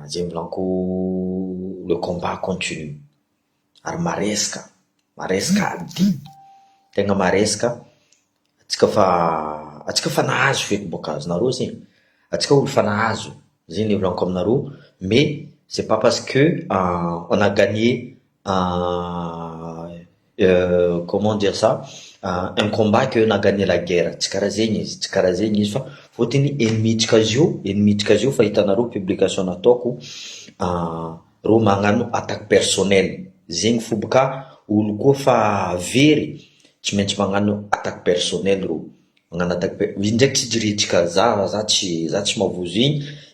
Zay mivolanko le combat continue. Ary maresaka ady. Tegna maresaka. Atsika fa nahazo feky boka azonareo zegny. Atsika olo fa nahazo. Zegny le volanko aminareo. Mais c'est pas parce que on a gagné comment dire ça, un combat que on a gagné la guerre. Tsy karaha zegny izy fa fotony ennemi-tsika zio fa hitanareo publication nataoko ro magnano attaque personnelle. Zegny foboka olo koa fa very tsy maintsy magnano attaque personnelle ro. Magnano attaque ndraiky tsy jiritsika za tsy mavozo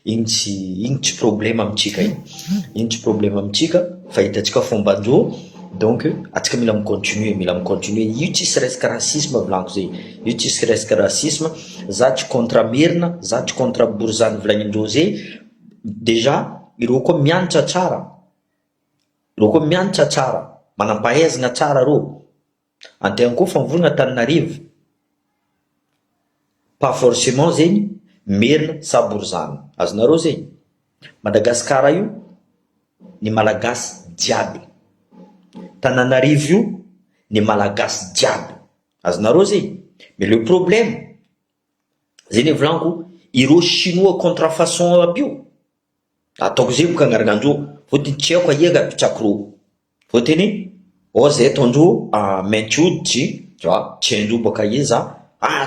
igny tsy problème amitsika igny. Igny tsy problème amitsika fa hitantsika fomban-drô. Donc atsika mila continuer io tsisy resaka racisme volanko zay. Io tsisy resaka racisme, za tsy contre Merina, za tsy contre Borzany volagnin-drô zay. Déjà ireo koa mianatra tsara. Manampahaizana tsara rô. Antegna koa fa mivolagna Antananarivo. Pas forcément zegny Merina sa Borzany. Azonareo zegny. Madagasikara io ny malagasy jiaby. Tananarivo io ny malagasy jiaby. Azonareo zegny. Mais le problème zegny volanko ireo chinois contrefaçon aby io. Ataoko zay boka agnaragandreo. Fotony tsy haiko aiaga apitrako rô. Fotony zay ataondreo mainty hoditry, tu vois, tsy haindreo boka iza.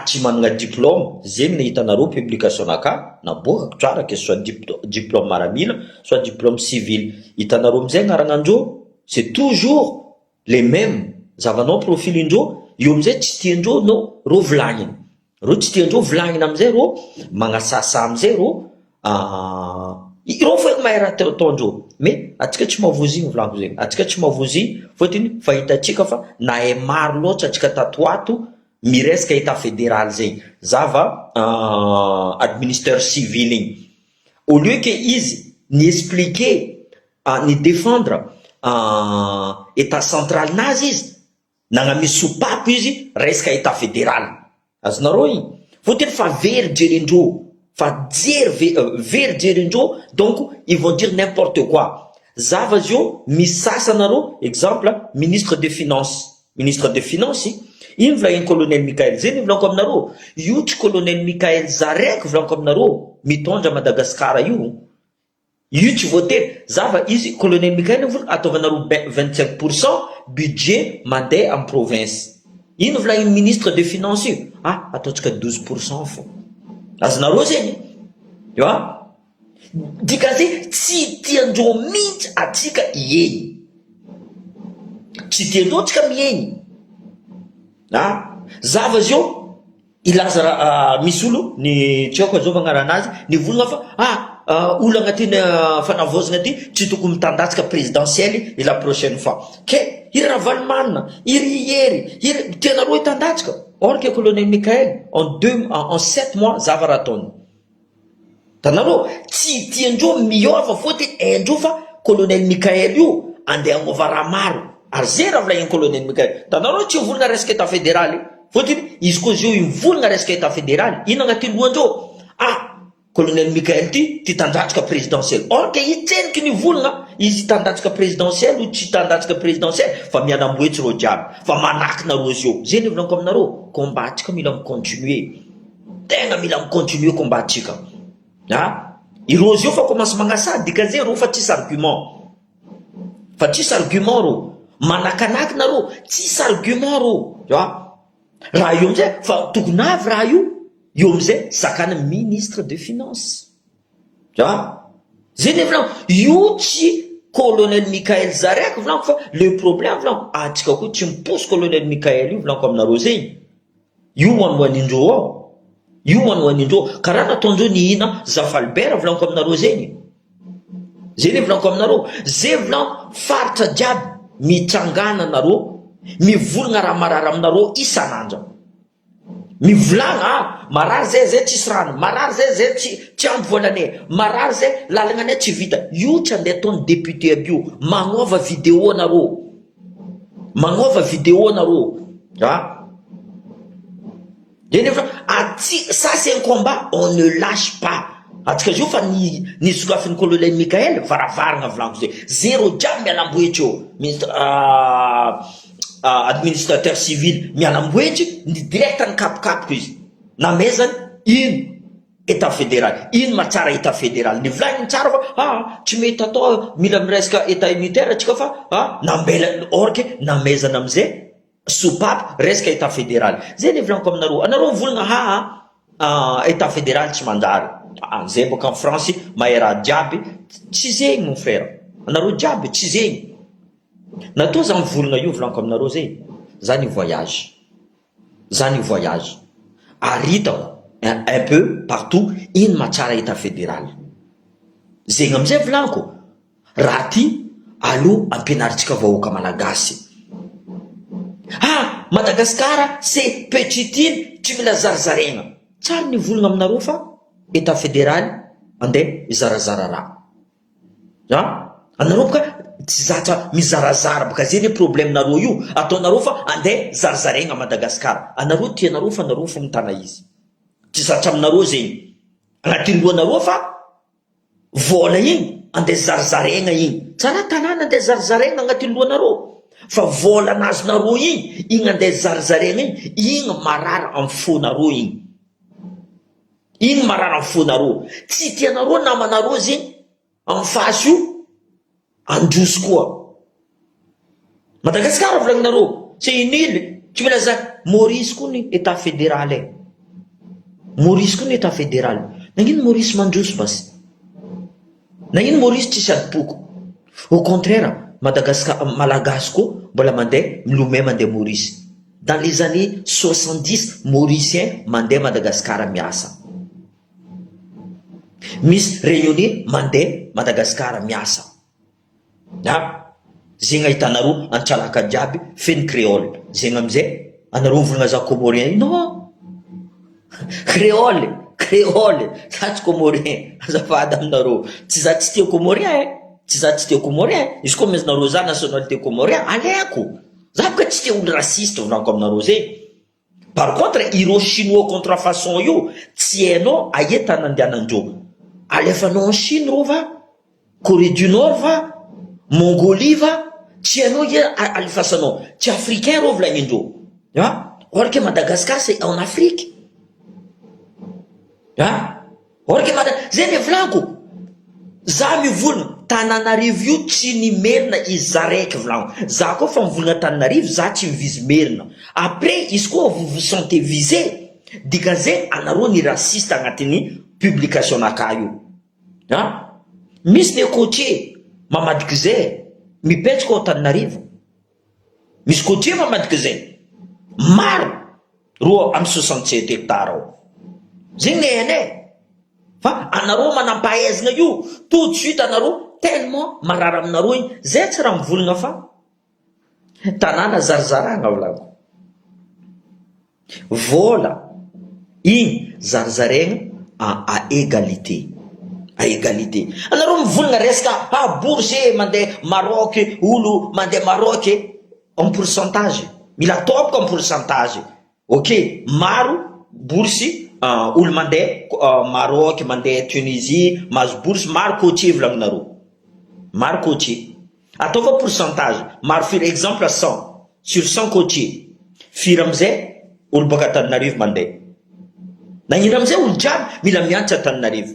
Tsy managna diplôme. Zegny na hitanareo publication naka naboakako tsara que soit diplôme maramila, soit diplôme civil. Hitanareo amizay agnaragandreo, c'est toujours les mêmes. Zavanao profilindreo, io amizay tsy tiandreo no ro volagniny. Ro tsy tiandreo volagniny amizay ro magnasasa amizay ro ireo foeky mahay raha ataondreo. Mais atsika tsy mavozo igny volanko zegny. Atsika tsy mavozo igny fotony fa hitatsika fa nahay maro loatra atsika tato ato miresaka état fédéral zegny. Zava administrateur civil igny. Au lieu que izy ni expliquer ni défendre état central nazy izy nagnamisy sopapo izy resaka état fédéral. Azonareo igny. Fotony fa very jerendreo. Fa very jerendreo, donc ils vont dire n'importe quoi. Zava zio misasanareo, exemple ministre des finances. Ministre des finances iny volagniny colonel Mikael zay volanko aminareo. Io tsy colonel Mikael Zarek volanko aminareo mitondra Madagasikara io. Io tsy voatery. Zava izy colonel Mikael ataovanareo 25% budget mandeha en province. Ino volagniny ministre des finances io? Ataotsika 12% fo. Azonareo zegny. Tu vois? Dikaze tsy tiandreo mihitsy atsika iegny. Tsy tiandreo atsika miegny. Zava zio ilaza misy olo ny tsy haiko azova agnaranazy ny volagna fa olo agnatiny fanavozana ty tsy tokony mitandatsika présidentielle la prochaine fois. Ke iry Ravalomanina, iry tianareo hitandatsika. Or que colonel Mikael en 7 mois zava raha ataony. Tanareo tsy tiandreo miova fotony endreo fa colonel Mikael io andeha agnova raha maro. Ary zay raha volagniny colonel Mikael. Tanareo tsy volagna resaka état fédéral. Fotony izy koa zio mivolagna resaka état fédéral. Ino agnatin'ny lohandreo? Colonel Mikael ty tandatsika présidentielle. Or que izy tseniky ny volagna izy tandatsika présidentielle ou tsy tandatsika présidentielle fa mianamboetsy reo jiaby. Fa manakina reo zio. Zay ny volanko aminareo. Combatsika mila continuer. Tegna mila continuer combatsika. Ireo zio fa commence magnasady dikazay reo fa tsisy argument. Fa tsisy argument reo. Manakanakina reo. Tsisy argument reo. Tu vois? Raha io amizay fa tokony avy raha io amizay zakana ministre des finances. Tu vois? Zay ny volanko. Io tsy colonel Mikael Zarek volanko fa le problème volanko atsika koa tsy miposy colonel Mikael io volanko aminareo zegny. Io hoanindreo ao. Io hoanindreo. Karaha nataondreo ny ina Zafalbert volanko aminareo zegny. Zay ny volanko aminareo. Zay volanko faritra jiaby mitsangana nareo. Mivolagna raha marary aminareo isan'andro. Mivolagna marary zay tsisy rano, marary zay tsy ampy volanay, marary zay lalagna tsy vita. Io tsy andeha ataony député aby io. Magnova vidéo nareo. Ça c'est un combat, on ne lâche pas. atsika zio fa ny sokafin'ny colonel Mikael varavarana volaniko zay zero jiaby mialamboetry eo administrateur civil mialamboetry ny direct ny kapokapoko izy namezany ino état fédéral ino matsara état fédéral ny volagniny tsara fa tsy mety atao mila miresaka état unitaire atsika fa nambela orke namezana amizay soupape resaka état fédéral zay ny volaniko aminareo volagna état fédéral tsy manjary zay boka en France mahay raha jiaby tsy zegny mon frère anareo jiaby tsy zegny natao zany volagna io volaniko aminareo zay zany voyage aritako un peu partout ino matsara état fédéral zegny amizay volaniko raha ty alo ampianaritsika vahoaka malagasy Madagascar c'est petite île tsy mila zarazaraigna tsara ny volagna aminareo fa état fédéral andeha izarazara raha anareo boka tsy zatra mizarazara boka zay ny problème nareo io ataonareo fa andeha zarazaraigna Madagascar anareo tianareo fa nareo fa mitana izy tsy zatra aminareo zegny agnatin'ny lohanareo fa vola igny andeha zarazaraigna igny tsara tanàna andeha zarazaraigna agnatin'ny lohanareo fa vola nazonareo igny andeha zarazaraigna igny marara amin'ny fonareo igny marara amin'ny fonareo tsy tianareo namanareo zegny amin'ny fasy io androso koa Madagascar volagninareo c'est une île tsy mila zany Maurice koa ny état fédéral Maurice koa ny état fédéral nagnino Maurice mandroso basy nagnino Maurice tsisy adipoko au contraire Madagascar malagasy koa mbola mandeha milomay mandeha Maurice dans les années 70 Mauricien mandeha Madagascar miasa misy réunionnais mandeha Madagascar miasa zegny ahitanareo antsalaka jiaby feny créole zegny amizay anareo volagna za comorien non créole zatsy comorien azafady aminareo tsy za tsy tia comorien tsy za tsy tia comorien izy koa mezanareo za nationalité comorien aleko za boka tsy tia olo raciste volaniko aminareo zay par contre ireo chinois contrefaçon io tsy hainao aia tany andehanandreo alefanao en Chine reo va Corée du Nord va Mongolie va tsy hainao ia alefasanao tsy africain reo volagnindreo or que Madagascar c'est en Afrique or que zay ny volaniko za mivolagna Tananarivo io tsy nimerina izy za raiky volaniko za koa fa mivolagna Tananarivo za tsy mivizy merina après izy koa vous vous sentez visé dika zay anareo ny raciste agnatin'ny publication naka io misy ny côtier mamadiky zay mipetraka ao Tananarivo misy côtier mamadiky zay maro roa amin'ny 67 hectare ao zegny hainay fa anareo manampahaizana io tout de suite anareo tellement marara aminareo igny zay tsy raha mivolagna fa tanàna zarazaragna volaniko vola igny zarazaraigna à égalité anareo mivolagna resaka bourse mandeha Maroc olo mandeha Maroc en pourcentage mila topoka en pourcentage ok maro bourse olo mandeha Maroc mandeha Tunisie mazo bourse maro côtier volagninareo maro côtier ataova pourcentage maro firy exemple 100 sur 100 côtier firy amizay olo baka Tananarivo mandeha nagnino amizay olo jiaby mila miantsa Tananarivo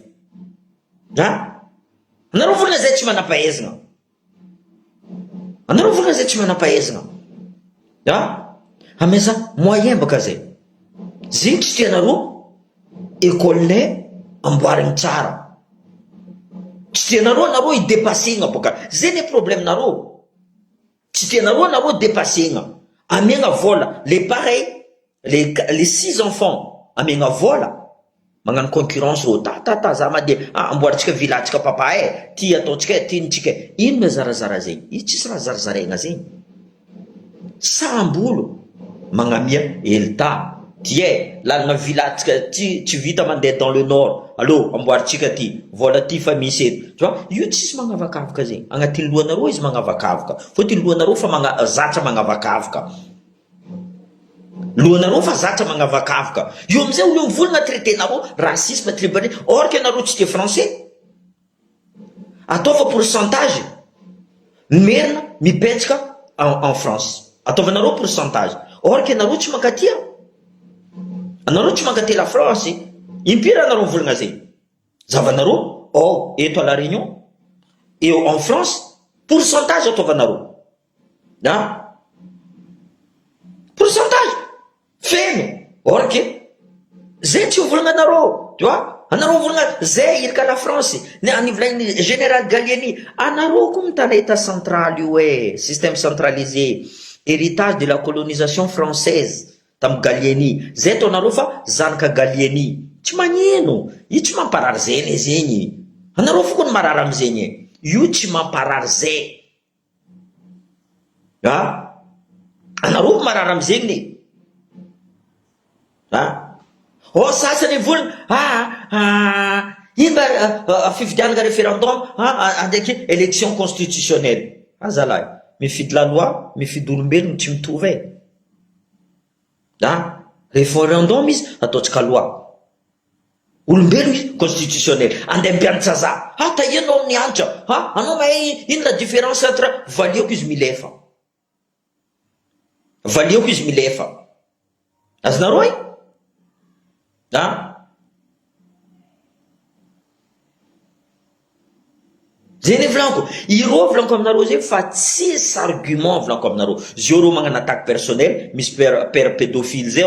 anareo volagna zay tsy manampahaizana ameza moyen baka zay zegny tsy tianareo école amboarigny tsara tsy tianareo anareo idépassegna boka zay ny problème nareo tsy tianareo anareo dépassegna amiagna vola les pareil les 6 enfants amiagna vola magnano concurrence ro ta za mandeha amboaritsika vilatsika papa ty ataotsika tinytsika ino me zarazara zegny izy tsisy raha zarazaraigna zegny sambolo magnamia elta tie lalagna vilatsika tsy vita mandeha dans le nord allo amboaritsika ty vola ty fa misy eto tu vois io tsisy magnavakavaka zegny agnatin'ny lohanareo izy magnavakavaka fôtiny lohanareo fa zatra magnavakavaka loanareo fa zatra magnavakavaka io amizay io mivolagna traité nareo racisme tribalisme or que nareo tsy de français ataova pourcentage merina mipetraka en France ataovanareo pourcentage or que nareo tsy mankatia anareo tsy mankatia la France impira nareo mivolagna zay zavanareo eto à la Réunion et en France pourcentage ataovanareo pourcentage feno or que zay tsy mivolagna anareo tu vois anareo mivolagna zay iraka la France ny anivolagny général Gallieni anareo koa mitana état central io système centralisé héritage de la colonisation française tam Gallieni zay to anareo fa zanaka Gallieni tsy magnino io tsy mamparary zay zegny anareo foko ny marary amizegny io tsy mamparary zay anareo marary amizegny sasany volagna ino fifidianana référendum andraiky élection constitutionnelle azalahy mifidy la loi mifidy olombelogno tsy mitovy référendum izy ataotsika loi olombelo izy constitutionnel andeha mpianatra za tahianao amin'ny antra anao mahay ino la différence entre valiako izy milefa azonareo zay ny volaniko ireo volaniko aminareo zay fa tsisy argument volaniko aminareo zio reo magnano attaque personnel misy père pédophile zay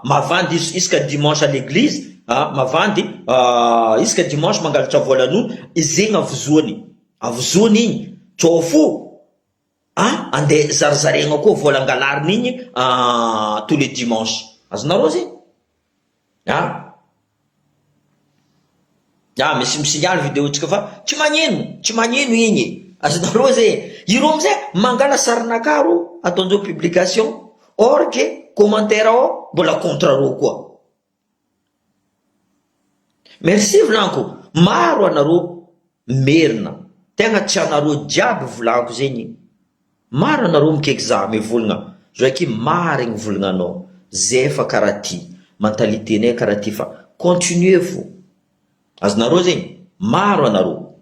mavandy isaka dimanche à l'église mavandy isaka dimanche mangalatra volan'olo zegny avozoany igny tsao fo andeha zarizarena koa volangalariny igny tous les dimanches azonareo zay misy misignaly vidéo tsika fa tsy magnino igny azonareo zay ireo amizay mangala sarinakaro ataonjeo publication or que commentaire ao mbola contre reo koa merci volanko maro anareo merina tegna tsy anareo jiaby volanko zegny maro anareo mikeky za mivolagna zoaky marigny volagnanao zay fa karaha ty mentaliténay karaha ty fa continuez fo azonareo zegny maro anareo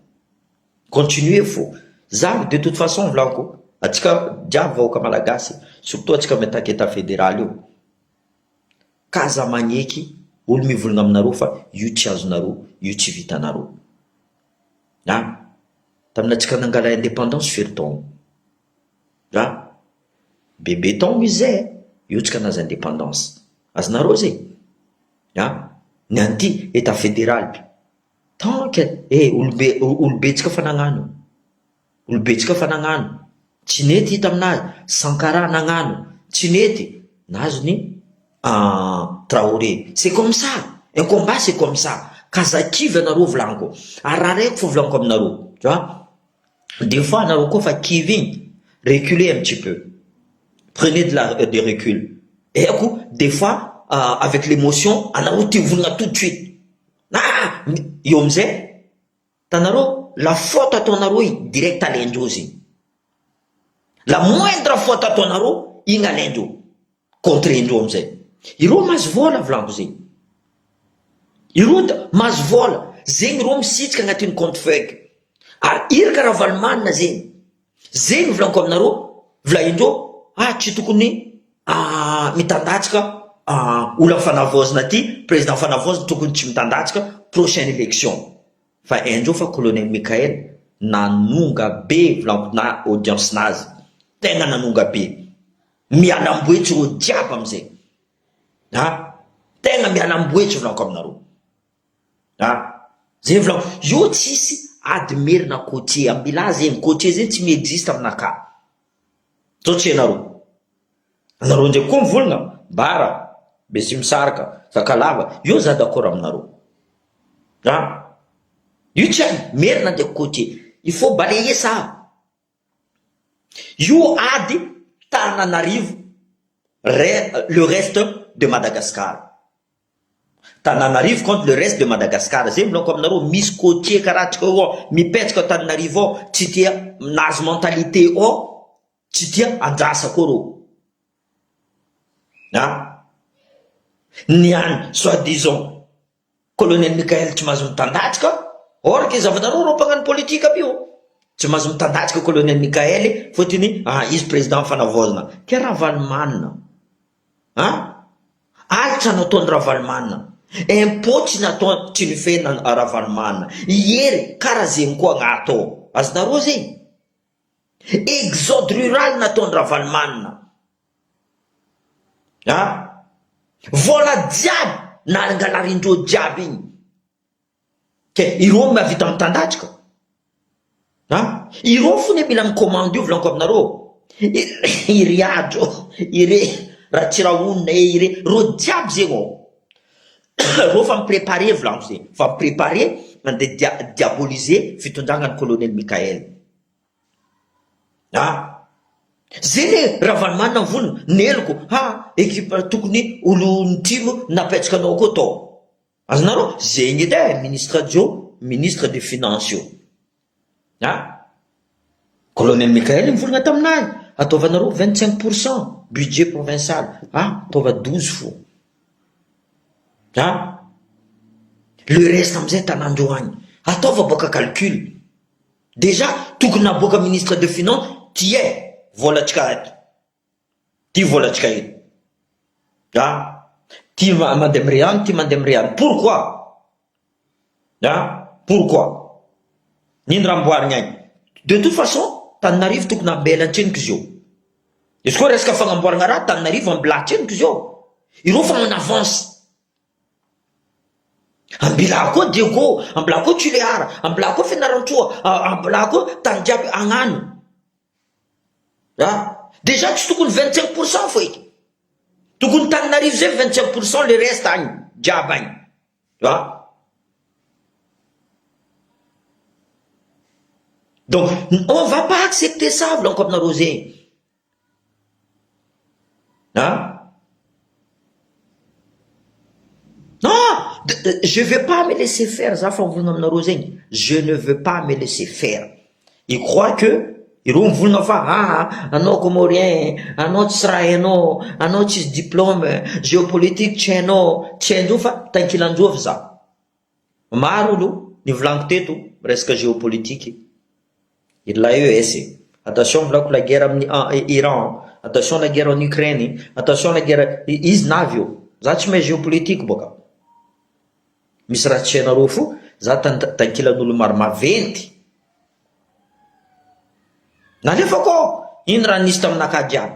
continuez fo za de toute façon volanko atsika jiaby vahoaka malagasy surtout atsika mitaka état fédéral io kaza magneky olo mivolagna aminareo fa io tsy azonareo io tsy vitanareo tamina atsika nangala indépendance feriton bebe tao izy zay io tsika naza indépendance azonareo zay ny anty état fédéral tant que olobe tsika fa nagnano tsy nety hita aminazy Sankara nagnano tsy nety nazony Traoré c'est comme ça un combat c'est comme ça kazakivy anareo volanko raha raiky fo volanko aminareo tu vois des fois anareo koa fa kivy igny reculez un petit peu prenez de recul eko des fois avec l'émotion anareo ty volagna tout de suite io amizay tanareo la faute ataonareo direct alendreo zegny la moindre faute ataonareo igny alendreo contre endreo amizay ireo mahazo vola volanko zegny ireo mahazo vola zegny reo misitsika agnatin'ny compte feuille ary iraka raha valimanina zegny volanko aminareo volaindreo tsy tokony mitandatsika olo fanavozana ty président fanavozana tokony tsy mitandatsika prochaine élection fa endreo fa colonel Michael nanonga be volanko na audience nazy tegna nanonga be mialamboetsy reo jiaby amizay tegna mialamboetsy volanko aminareo zay volanko io tsisy admerina côtier ambilà zegny côtier zegny tsy miexiste aminaka zao tsy anareo ndray koa mivolagna bara besy misaraka sakalava io za d'accord aminareo io tsy merina ndraiky côtier il faut balayer ça io ady Tananarivo le reste de Madagascar Tananarivo contre le reste de Madagascar zay volanko aminareo misy côtier karaha tsika mipetraka Tananarivo tsy tia nazy mentalité tsy tia andrasa koa reo Ny any soi-disant colonel Mikael tsy mahazo mitandatsika, or ke zavanareo reo mpagnano politika aby io tsy mahazo mitandatsika colonel Mikael fotony izy président fanavozana ke Ravalomanina alitra nataony Ravalomanina, impôt tsy natao tsy nifena Ravalomanina, iery karaha zegny koa gn'atao azonareo zegny, exode rural nataony Ravalomanina, vola jiaby na angalarindreo jiaby igny ke ireo mahavita mitandatsika, ireo fony mila micommande io volaniko aminareo, iry adro ire raha tsy raha onina ire ro jiaby zegny reo fa miprépare volaniko zegny, fa miprépare andeha diaboliser fitondrangan'ny colonel Mikael. Zay Ravalomanina volona neloko ekipa tokony olo nitilo napetsaka anao koa tao, azonareo zegny edy ministre Dio, ministre des finances io, colonel Mikael mivolagna taminazy ataovanareo 25% budget provincial, ataova 12 fo, le reste amizay tanandreo agny ataova boka calcul, déjà tokony naboaka ministre des finances tie volatsika eto, ty volatsika eto, ty mandeha miriany, ty mandeha miriany, pourquoi nino raha mboarigny agny, de toute façon Tananarivo tokony ambela antreniko izy io, izy koa resaka fagnamboaragna raha Tananarivo ambela antreniko izy io, ireo fa en avance, ambila koa Diego, ambila koa Tchuléara, ambila koa Fianarantroa, ambila koa tany jiaby agnano, déjà tsy tokony 25% foiky, tokony Tananarivo zay 25%, le reste agny jiaby agny, donc on va pas accepter ça volaniko aminareo zegny, je vais pas me laisser faire za fa mivolagna aminareo zegny, je ne veux pas me laisser faire. Il croit que ireo mivolagna fa anao comorien, anao tsy raha hainao, anao tsisy diplôme, géopolitique tsy hainao, tsy haindreo fa tankilandrova za, maro olo nivolaniko teto resaka géopolitique, l'AES, attention volako la guerre amin'ny Iran, attention la guerre en Ukraine, attention la guerre izy navio, za tsy mahay géopolitique boka, misy raha tsy hainareo fo za tankilan'olo maro maventy, nalefa ko ino raha nisy taminaka jiaby,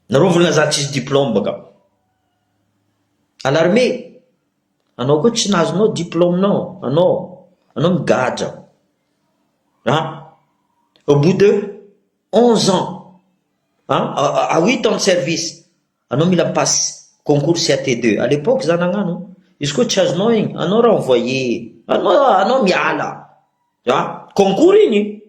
nareo volagna za tsisy diplôme boka, à l'armée anao koa tsy nazonao diplôme nao, anao migadra, au bout de 11 ans, à 8 ans de service, anao mila passe concours CAT2, à l'époque za nagnano, izy koa tsy azonao igny, anao raha envoyé, anao miala, concours igny,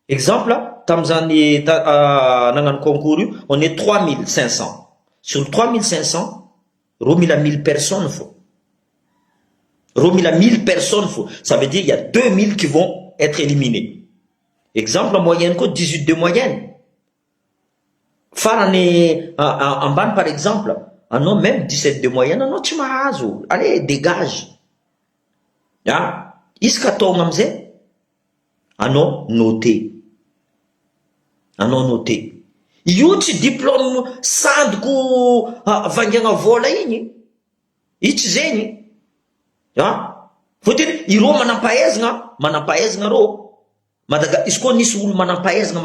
exemple tamizany nagnano concours io, on est 3500, sur 3500, ro mila 1000 personnes fo, ça veut dire il y a 2000 qui vont être éliminés. Exemple en moyenne quoi, 18 de moyenne. Farane en ban par exemple, non même 17 de moyenne, non tu mahazo. Allez, dégage. Iska tongamze, non noté. Non noté. Yuti diplôme sandku vangyanga vola igny. Ichi zeny. Faut-il iro manampaezagna ro. Izy koa nisy olo manampahaizagna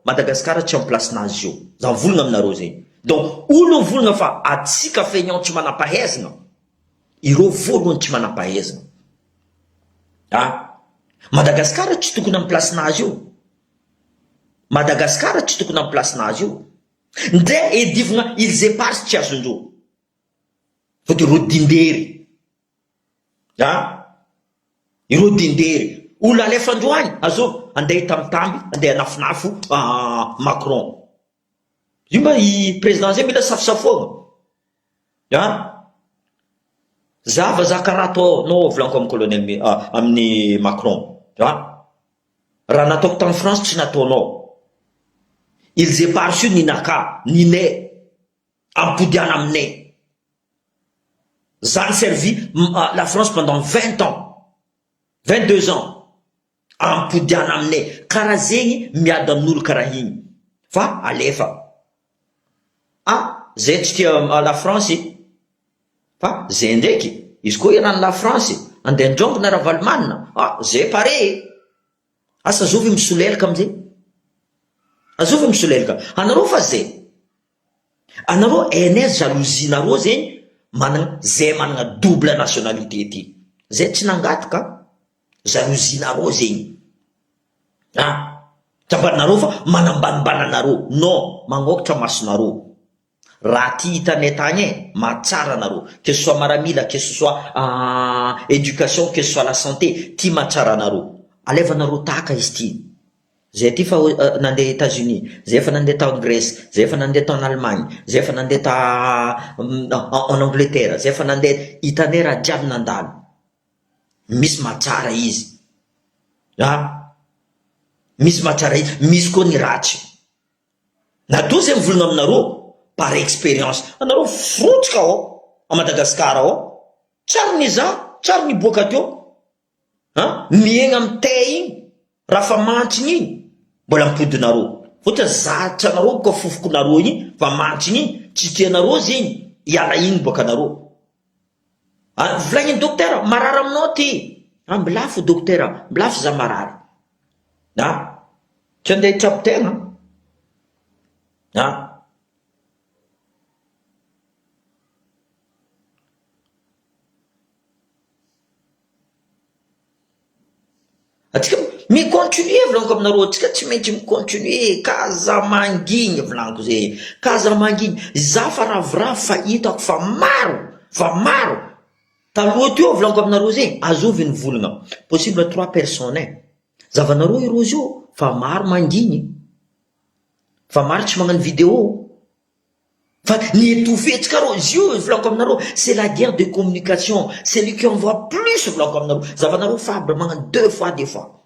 Madagasikara tsy amin'ny place-nazy io, za volagna aminareo zegny. Donc olo volagna fa atsika feignant tsy manampahaizagna, ireo voalohany tsy manampahaizagna. Madagasikara tsy tokony amin'ny place-nazy io, Madagasikara tsy tokony amin'ny place-nazy io, nde edivagna ils éparses tsy azondreo, faut dire ireo dindery, ireo dindery. Olo alefandreo agny azô andeha hitambitamby, andeha hanafinafo Macron, io mba i président zay mila safosafoagna, zava za karaha ataonao volaniko amin'ny colonel amin'ny Macron, raha nataoko tamin'ny France tsy nataonao, ils éparses io ninaka ninay, ampodiana aminay. Zany servi la France pendant 20 ans, 22 ans. Ampodiana aminay. Karaha zegny miady amin'olo karaha igny. Fa alefa. Zay tsy tia la France. Fa zay ndraiky, izy koa iran'ny la France, andeha androngona Ravalomanina. Zay pare. Asa zovy misolelaka amizay. Azovy misolelaka. Anareo fa zay. Anareo NS jalousinareo zegny manana double nationalité ty. Zay tsy nangataka. Jalousinareo zegny. Tambarinareo fa manambanibananareo. Non, magnokatra masonareo. Raha ty hitanay tagny matsara anareo. Que ce soit maramila, que ce soit éducation, que ce soit la santé, ty matsara anareo. Alevanareo taka izy ty. Zay ty fa nandeha États-Unis, zay fa nandeha tao Grèce, zay fa nandeha tao en Allemagne, zay fa nandeha en Angleterre, zay fa nandeha hitanay raha jiaby nandalo. Misy matsara izy. Misy matsara izy, misy koa ny ratsy. Natao zay mivolagna aminareo par expérience. Anareo frotsika a Madagasikara tsary ny za, tsary ny boaka teo. Miegna amin'ny tay igny, raha fa mantsiny igny. Mbola ampodinareo. Fotsa zatra anareo ka fofokonareo igny, fa mantsiny igny, tsy tianareo zegny, iala igny boaka anareo. Volagny dokotera, marary aminao ty. Mbilafo dokotera, mbilafo za marary. Tsy andeha hitrapo tegna. Atsika mi-continuer volaniko aminareo, atsika tsy maintsy mi-continuer. Kaza mangigny volaniko zay. Kaza mangigny. Za fa ravoravo fa hitako fa maro. Taloha teo volaniko aminareo zay. Azovy ny volagna. Possible 3 personnes. Zavanareo ireo zio fa maro mangigny. Fa maro tsy magnano vidéo. Fa ny étouffetsika rô, zio volaniko aminareo, c'est la guerre de communication. C'est lui qui envoie plus volaniko aminareo. Zavanareo Fabre magnano 2 fois des fois.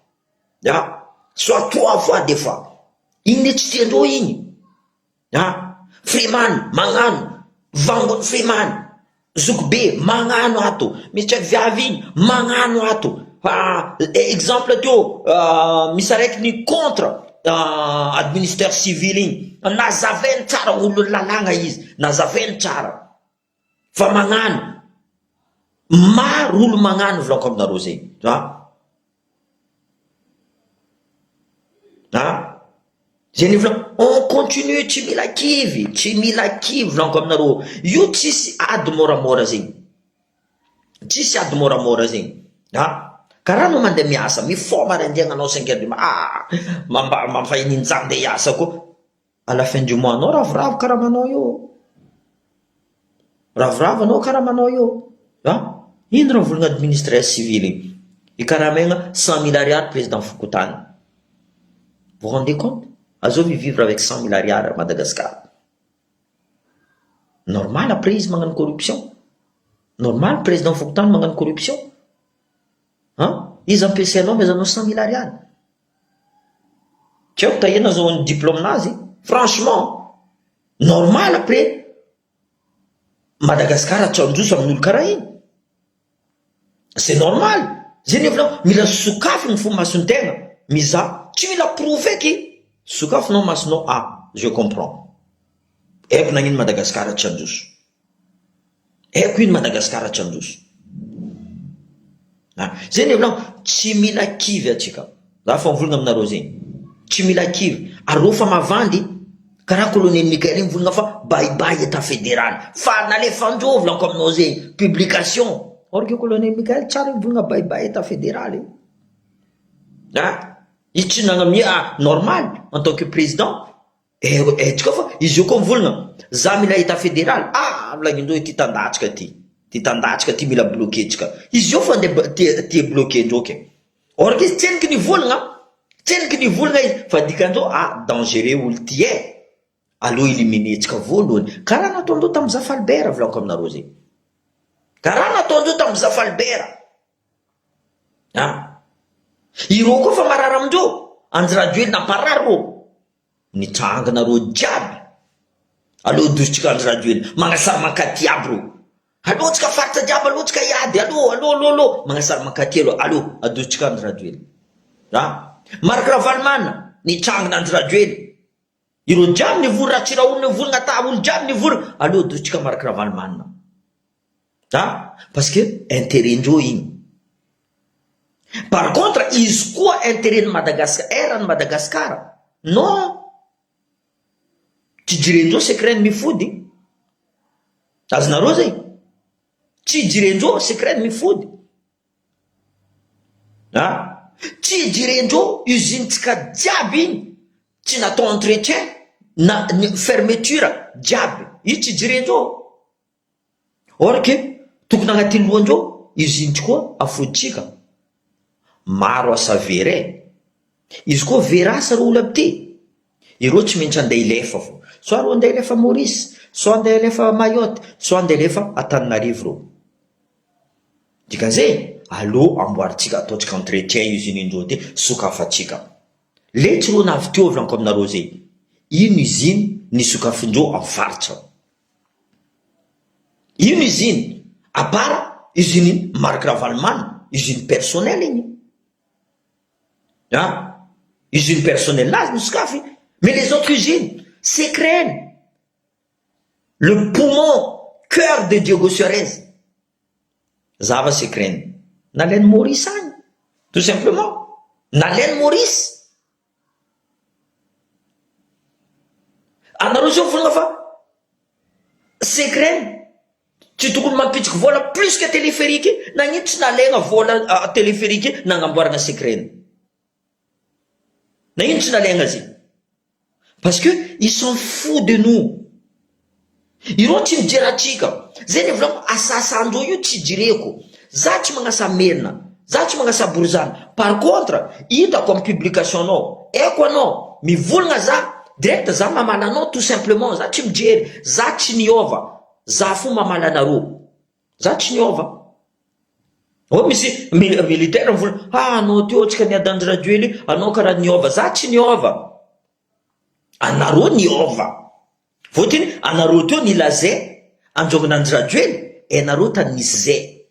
Soit 3 fois des fois. Igny tsy tiandreo igny. Freeman magnano, Vangony Freeman, Zoukbe magnano ato, misy viavy igny magnano ato. Exemple teo, misy araiky ny contre administrateur civil igny, nazavainy tsara olo lalagna izy, nazavainy tsara. Fa magnano, maro olo magnano volaniko aminareo zay. Zay ny volaniko, on continue, tsy mila kivy volaniko aminareo. Io tsisy ady moramora zegny. Tsisy ady moramora zegny. Karaha anao mandeha miasa, mifôma randiagna anao 5 heures du matin. Mampahininja andeha hiasa koa. À la fin du mois anao ravoravo karaha manao io. Ravoravo anao karaha manao io. Ino raha volagna administrateur civil igny? I karaha megna 100 000 ariary président Fokotany. Vous rendez compte? Azovy vivre avec 100 000 ariary à Madagascar. Normal après izy magnano corruption. Normal président Fokotany magnano corruption. Izy ampiasainao mezanao 100 000 ariary. Tsy haiko tahena azahoany diplôme nazy. Franchement, normal après Madagascar tsanjoso amin'olo karaha igny. C'est normal. Zay ny volagno, mila sokafy ny fo masontegna. Mizaha, tsy mila prouver ki. Sokafinao masonao, je comprends. Haiko nagnino Madagascar tsanjoso. Haiko ino Madagascar tsanjoso. Zay ny volagno, tsy mila kivy atsika. Za fa mivolagna aminareo zegny. Tsy mila kivy. Arô fa mavandy, karaha colonel Mikael igny volagna fa bye-bye état fédéral. Fa nalefandreo volaniko aminao zegny. Publication. Or que colonel Mikael tsara volagna bye-bye état fédéral. Izy tsy nagnamia normal en tant que président. Tsika fa izy io koa mivolagna. Za mila état fédéral. Volagnin-dreo ty tandatsika ty. Ty tandatsika ty mila bloqué tsika. Izy io fa ty bloqué ndreo ke. Or que izy tseniky ny volagna. Tseniky ny volagna izy. Fa dikandreo dangereux olo ty aloha éliminer tsika voalohany. Karaha nataondreo tamin'ny Zafalbert volaniko aminareo zegny. Karaha nataondreo tamin'ny Zafalbert. Ireo koa fa marary amindreo. Anjy radio namparary reo. Nitranga nareo jiaby. Aloha dosotsika andro radio ely magnasara mankaty aby ro. Aloha tsika faritra jiaby, aloha tsika iady, aloha magnasara mankaty aloha adosotsika andro radio ely. Marc Ravalomanina nitrangina andro radio ely. Ireo jiaby nivory raha Tsiraonina nivory gn'ata olo jiaby nivory aloha adosotsika Marc Ravalomanina. Parce que intérêt-ndreo igny. Par contre, izy koa intérêt de Madagascar, eran'ny Madagasikara. Non. Tsy jirendreo secret mifody. Azonareo zay. Tsy jirendreo secret mifody. Tsy jirendreo usine-tsika jiaby igny. Tsy natao entretien na fermeture jiaby. Io tsy jirendreo. Or que tokony agnaty lohandreo usine koa afoditsika. Maro asa vera. Izy koa verasa ro olo abity. Ireo tsy maintsy andeha ilefa fo. Soit ro andeha ilefa Maurice, soit andeha ilefa Mayotte, soit andeha ilefa Antananarivo ro. Dikan'izay, alo amboaritsika ataotsika entretien usine indreo ty, sokafatsika. Letsy ro navy teo volaniko aminareo zay. Ino usine nisokafindreo amin'ny faritra. Ino usine? À part usine Marc Ravalomanina, usine personnelle igny. Usine personnelle là, nous scaffi. Mais les autres usines, c'est Crène. Le poumon, cœur de Diogo Suarez. Zava c'est Crène. Nalaine Maurice, tout simplement. Nalaine Maurice. Anarosio volagna fa. C'est Crène. Tsy tokony mampitsika vola plus que téléphérique. Nagnino tsy nalaigna vola téléphérique nagnamboarana c'est Crène. Nagnino tsy nalaigna zay? Parce que ils sont fous de nous. Ireo tsy mijery atsika. Zay ny volako asasandreo io tsy jireko. Za tsy magnasa Merina, za tsy magnasa Borizana. Par contre, hitako amin'ny publication anao, eko anao, mivolagna za, direct za mamala anao tout simplement. Za tsy mijery, za tsy niova. Za fo mamala anareo. Za tsy niova. Misy militaire mivolagna, anao teo tsika niadanjo radio ely, anao karaha niova. Za tsy niova. Anareo niova. Fotony anareo teo nilazay anjognonandro radio ely, anareo tany nisy zay.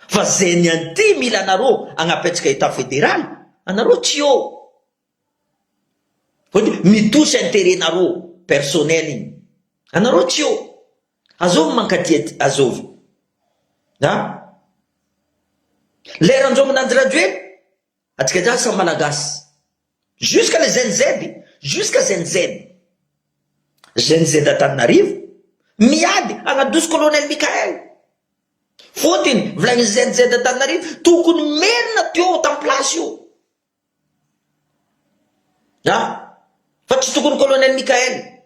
Fa zay ny anty mila anareo agnapetraka état fédéral, anareo tsy eo. Fotony mitosy intérêt nareo personnel igny. Anareo tsy eo. Azovy mankadia azovy. Lera anjognonandro radio ely, atsika jiaby samy malagasy. Jusqu'à les ZNZ, jusqu'à ZNZ. ZNZ Antananarivo, miady agnadoso colonel Mikael. Fotony volagny ZNZ Antananarivo, tokony Merina teo tam place io. Fa tsy tokony colonel Mikael.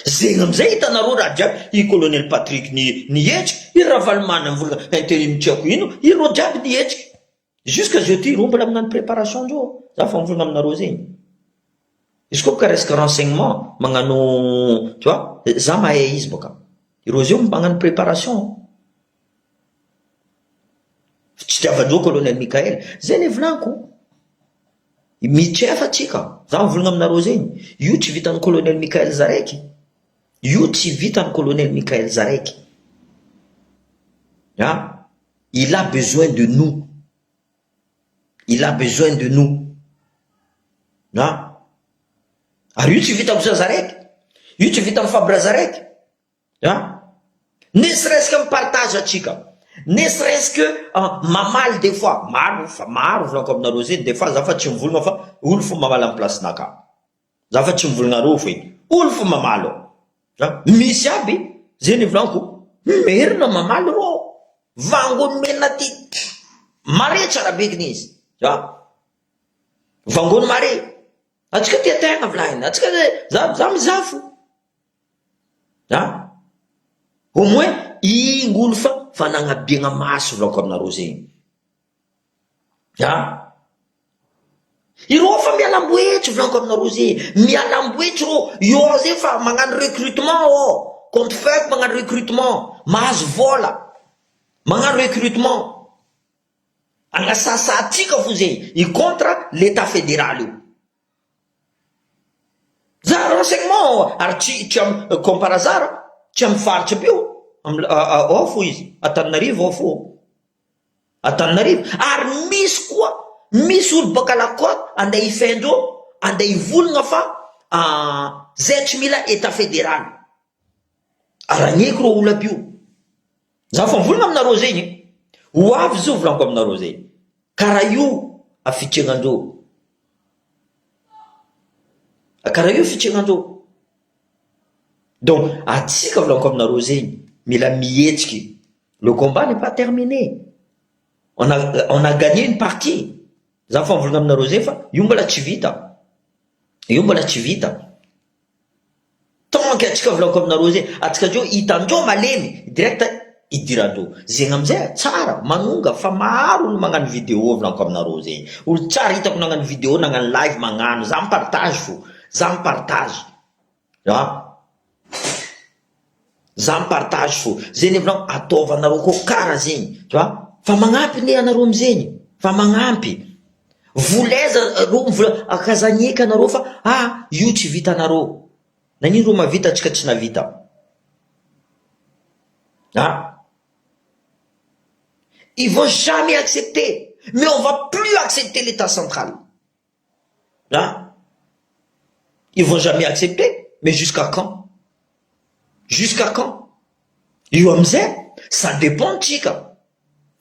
Zegny amizay hitanareo raha jiaby, i colonel Patrick nietsiky, i Ravalomanina mivolagna intérim tiako ino, ireo jiaby nietsiky. Jusqu'à jeudi, ireo mbola magnano préparation ndreo. Za fa mivolagna aminareo zegny. Izy koa boka resaka renseignement, magnano, tu vois, za mahay izy boka. Ireo zio magnano préparation. Tsy tiavandreo colonel Mikael. Zay ny volaniko. Mitrefa tsika. Za mivolagna aminareo zegny. Io tsy vitan'ny colonel Mikael zaraiky. Io tsy vitan'ny colonel Mikael zaraiky. Il a besoin de nous. Il a besoin de nous. Ary io tsy vitako za zaraiky. Io tsy vita mifabra zaraiky. Ne serait-ce que mipartage atsika. Ne serait-ce que mamaly des fois. Maro volanko aminareo zay. Des fois za fa tsy mivolagna fa olo fo mamaly amin'ny place-naka. Za fa tsy mivolagna areo fo iny. Olo fo mamaly. Misy aby. Zay ny volanko. Merina mamaly ro. Vangony Merina ty. Mare tsara bekiny izy. Vangony mare. Atsika tia tegna volagny. Atsika za mizafo. Au moins igny olo fa nagnabiagna maso volanko aminareo zegny. Ireo fa mialamboetry volanko aminareo zegny. Mialamboetry ro. Io zay fa magnano recrutement o. Compte fait magnano recrutement. Mahazo vola. Magnano recrutement. Agnasasa atsika fo zegny. I contre l'état fédéral io. renseignement ary tsy comme par hasard tsy amin'ny faritra be ao fo izy Antananarivo ao fo Antananarivo ary misy olo baka lakota andeha hifendreo andeha hivolagna fa zay tsy mila état fédéral aragneko rô olo aby io za fa mivolagna aminareo zegny ho avy zio volaniko aminareo zegny karaha io fitregnandreo karaha io fitregnandreo donc atsika volaniko aminareo zegny mila mihetsiky le combat n'est pas terminé on a gagné une partie za fa mivolagna aminareo zegny fa io mbola tsy vita tant que atsika volaniko aminareo zegny atsikandreo hitandreo malemy direct idirandreo zegny amizay tsara manonga fa maro olo magnano vidéo volaniko aminareo zegny olo tsara hitako nagnano vidéo nagnano live magnano za mipartage fo za mipartage zegny volaniko ataovanareo ko karaha zegny tu vois fa magnampy ne anareo amizegny fa magnampy voleza ro akazagneky anareo fa io tsy vitanareo nagnino ro mavita atsika tsy navita ils vont jamais accepter mais on va plus accepter l'état central ils vont jamais accepter mais jusqu'à quand io amizay ça dépend tsika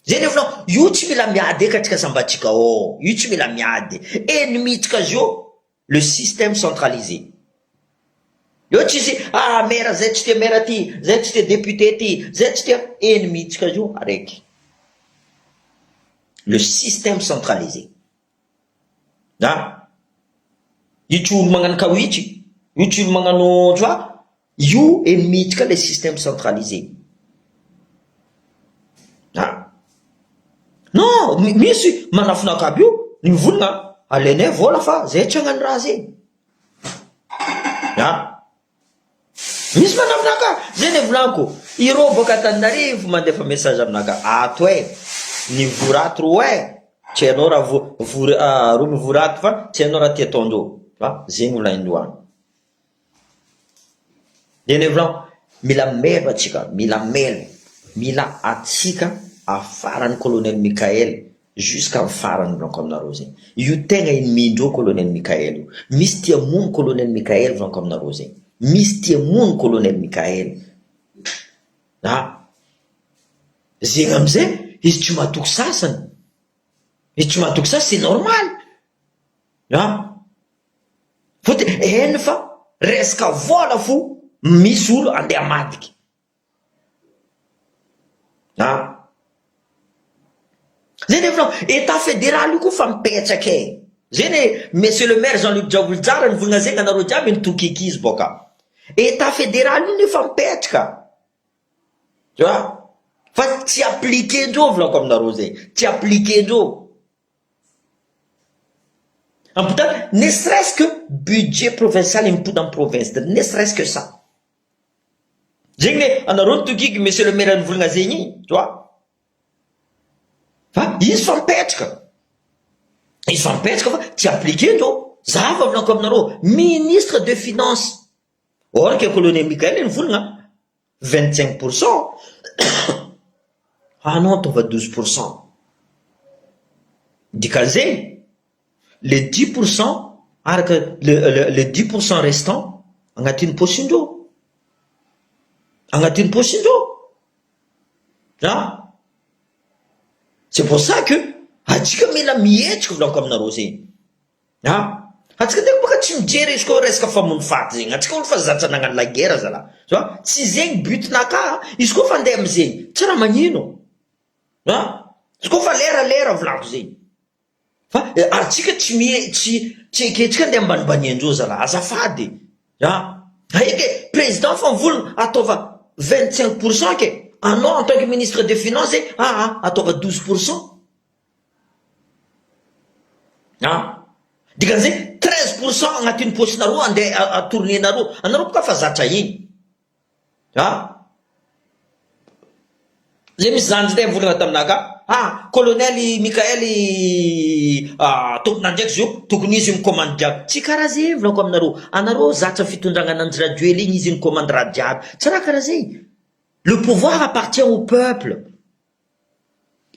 zegny vola io tsy mila miady eka atsika sambatsika io tsy mila miady ennemi tsika zio le système centralisé io tsy izy maire zay tsy tia maire ty zay tsy tia député ty zay tsy tia ennemi tsika zio araiky le système centralisé io tsy olo magnano kawitry io tsy olo magnano tu vois io ennemi tsika le système centralisé non misy manafinaka aby io nivolagna alainay vola fa zay tsy hagnano raha zegny misy manafinaka zegny volaniko irô boka Antananarivo mandefa message aminaka ato ny vorato ro tsy hainao raha ro mivorato fa tsy hainao raha tia ataondreo zegny volaindroany zegny volaniko mila melo atsika mila atsika afaran'ny colonel Mikael jusqu'à farany volaniko aminareo zegny io tegna ennemi-ndreo colonel Mikael io misy tia mono colonel Mikael volaniko aminareo zegny misy tia mono colonel Mikael zegny amizay izy tsy mahatoky sasany c'est normal fôty hainy fa resaka vola fo misy olo andeha amadiky zegny vola état fédéral io koa fa mipetraky zegny monsieur le maire Jean-Luc Jabouljara nivolagna zegny anareo jiaby nitoky ekizy boka état fédéral io nefa mipetraka tu vois fa tsy appliquendreo volako aminareo zegny tsy appliquendreo pourtant ne serait-ce que budget provincial impony amin'ny province ne serait-ce que ça zegny anareo nitokiky monsieur le maire nivolagna zegny tu vois fa izy fa mipetraka fa tsy appliquendreo za fa volako aminareo ministre de finance or que colonel Mikael nivolagna 25%. Non, on va 12%. Dikazé, les 10%, le 10% restant, on a une pochine d'eau. C'est pour ça que, atika mila mihetsiky volaniko aminareo zegny. Atsika tegna boka tsy mijery izy koa resaka famono faty zegny atsika olo fa zatra nagnano la guerre zala tsy zegny butinaka izy koa fa andeha amizegny tsy raha magnino izy koa fa lera volaniko zegny fa atsika tsy eketsika andeha ambanimbaniandreo zala azafady aike président fa mivolagna ataova 25% ke anao en tant que ministre des finances ataova 12%. Dikan'izay 13% agnatin'ny posinareo andeha atournenareo anareo boka fa zatra igny zay misy zany zay volagna taminaka kolonely Mikaely tompona ndraiky zio tokony izy micommande jiaby. Tsy karaha zay volako aminareo. Anareo zatra fitondragna ananjy radio igny izy micommande raha jiaby. Tsy raha karaha zay. Le pouvoir appartient au peuple.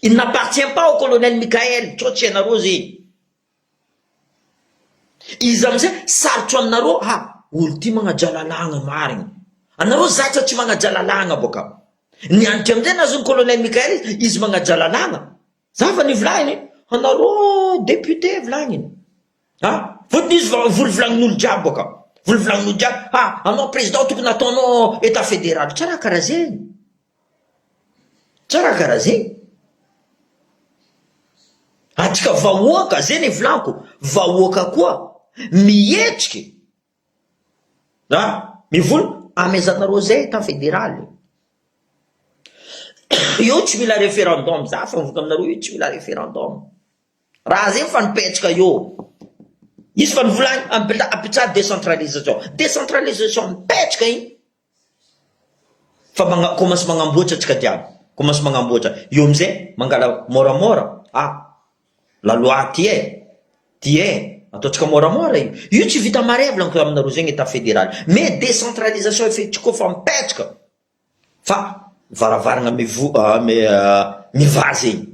Il n'appartient pas au colonel Mikael. Tsotsy anareo zay. Izy amizay sarotro aminareo olo ty magnaja lalagna marigny. Anareo zatra tsy magnaja lalagna boka. Ny antitra amizay nazony colonel Mikael izy magnaja lalagna. Zafa ny volagniny anareo député volagniny. Fotony izy voly volagnin'olo jiaby boka. Voly volagnin'olo jiaby anao président tokony ataonao état fédéral. Tsy raha karaha zay. Tsy raha karaha zay. Atsika vahoaka zay ny volaniko. Vahoaka koa mietriky mivoly amezanareo zay état fédéral. Io tsy mila référendum. Za fa mivoaka aminareo io tsy mila référendum. Raha zay fa nipetraka io. Izy fa nivolagny apitsah décentralisation. Décentralisation mipetraka igny. Fa commence magnamboatra atsika jiaby. Commence magnamboatra. Io amizay mangala moramora. La loi ty ataotsika moramora io. Io tsy vita mare volaniko aminareo zegny état fédéral. Mais décentralisation effective koa fa mipetraka. Fa varavaragna miva zegny.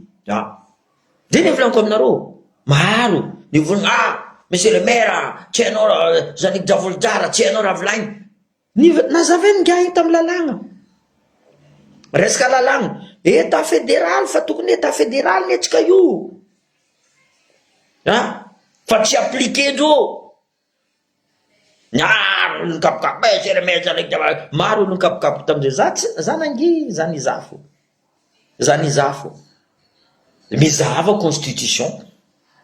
Zay ny volaniko aminareo. Maro ny volagna monsieur le maire tsy hainao Zanig Javolodrara tsy hainao raha volagny. Nazavainy ngiahiny tamy lalagna. Resaka lalagna état fédéral fa tokony état fédéral ny atsika io. Fa tsy appliquendreo. Maro olo nikapokapoko monsieur le maire Zanig Javolodrara. Maro olo nikapokapoko tamizay. Za nangy za nizafo. Za nizafo. Mizava constitution.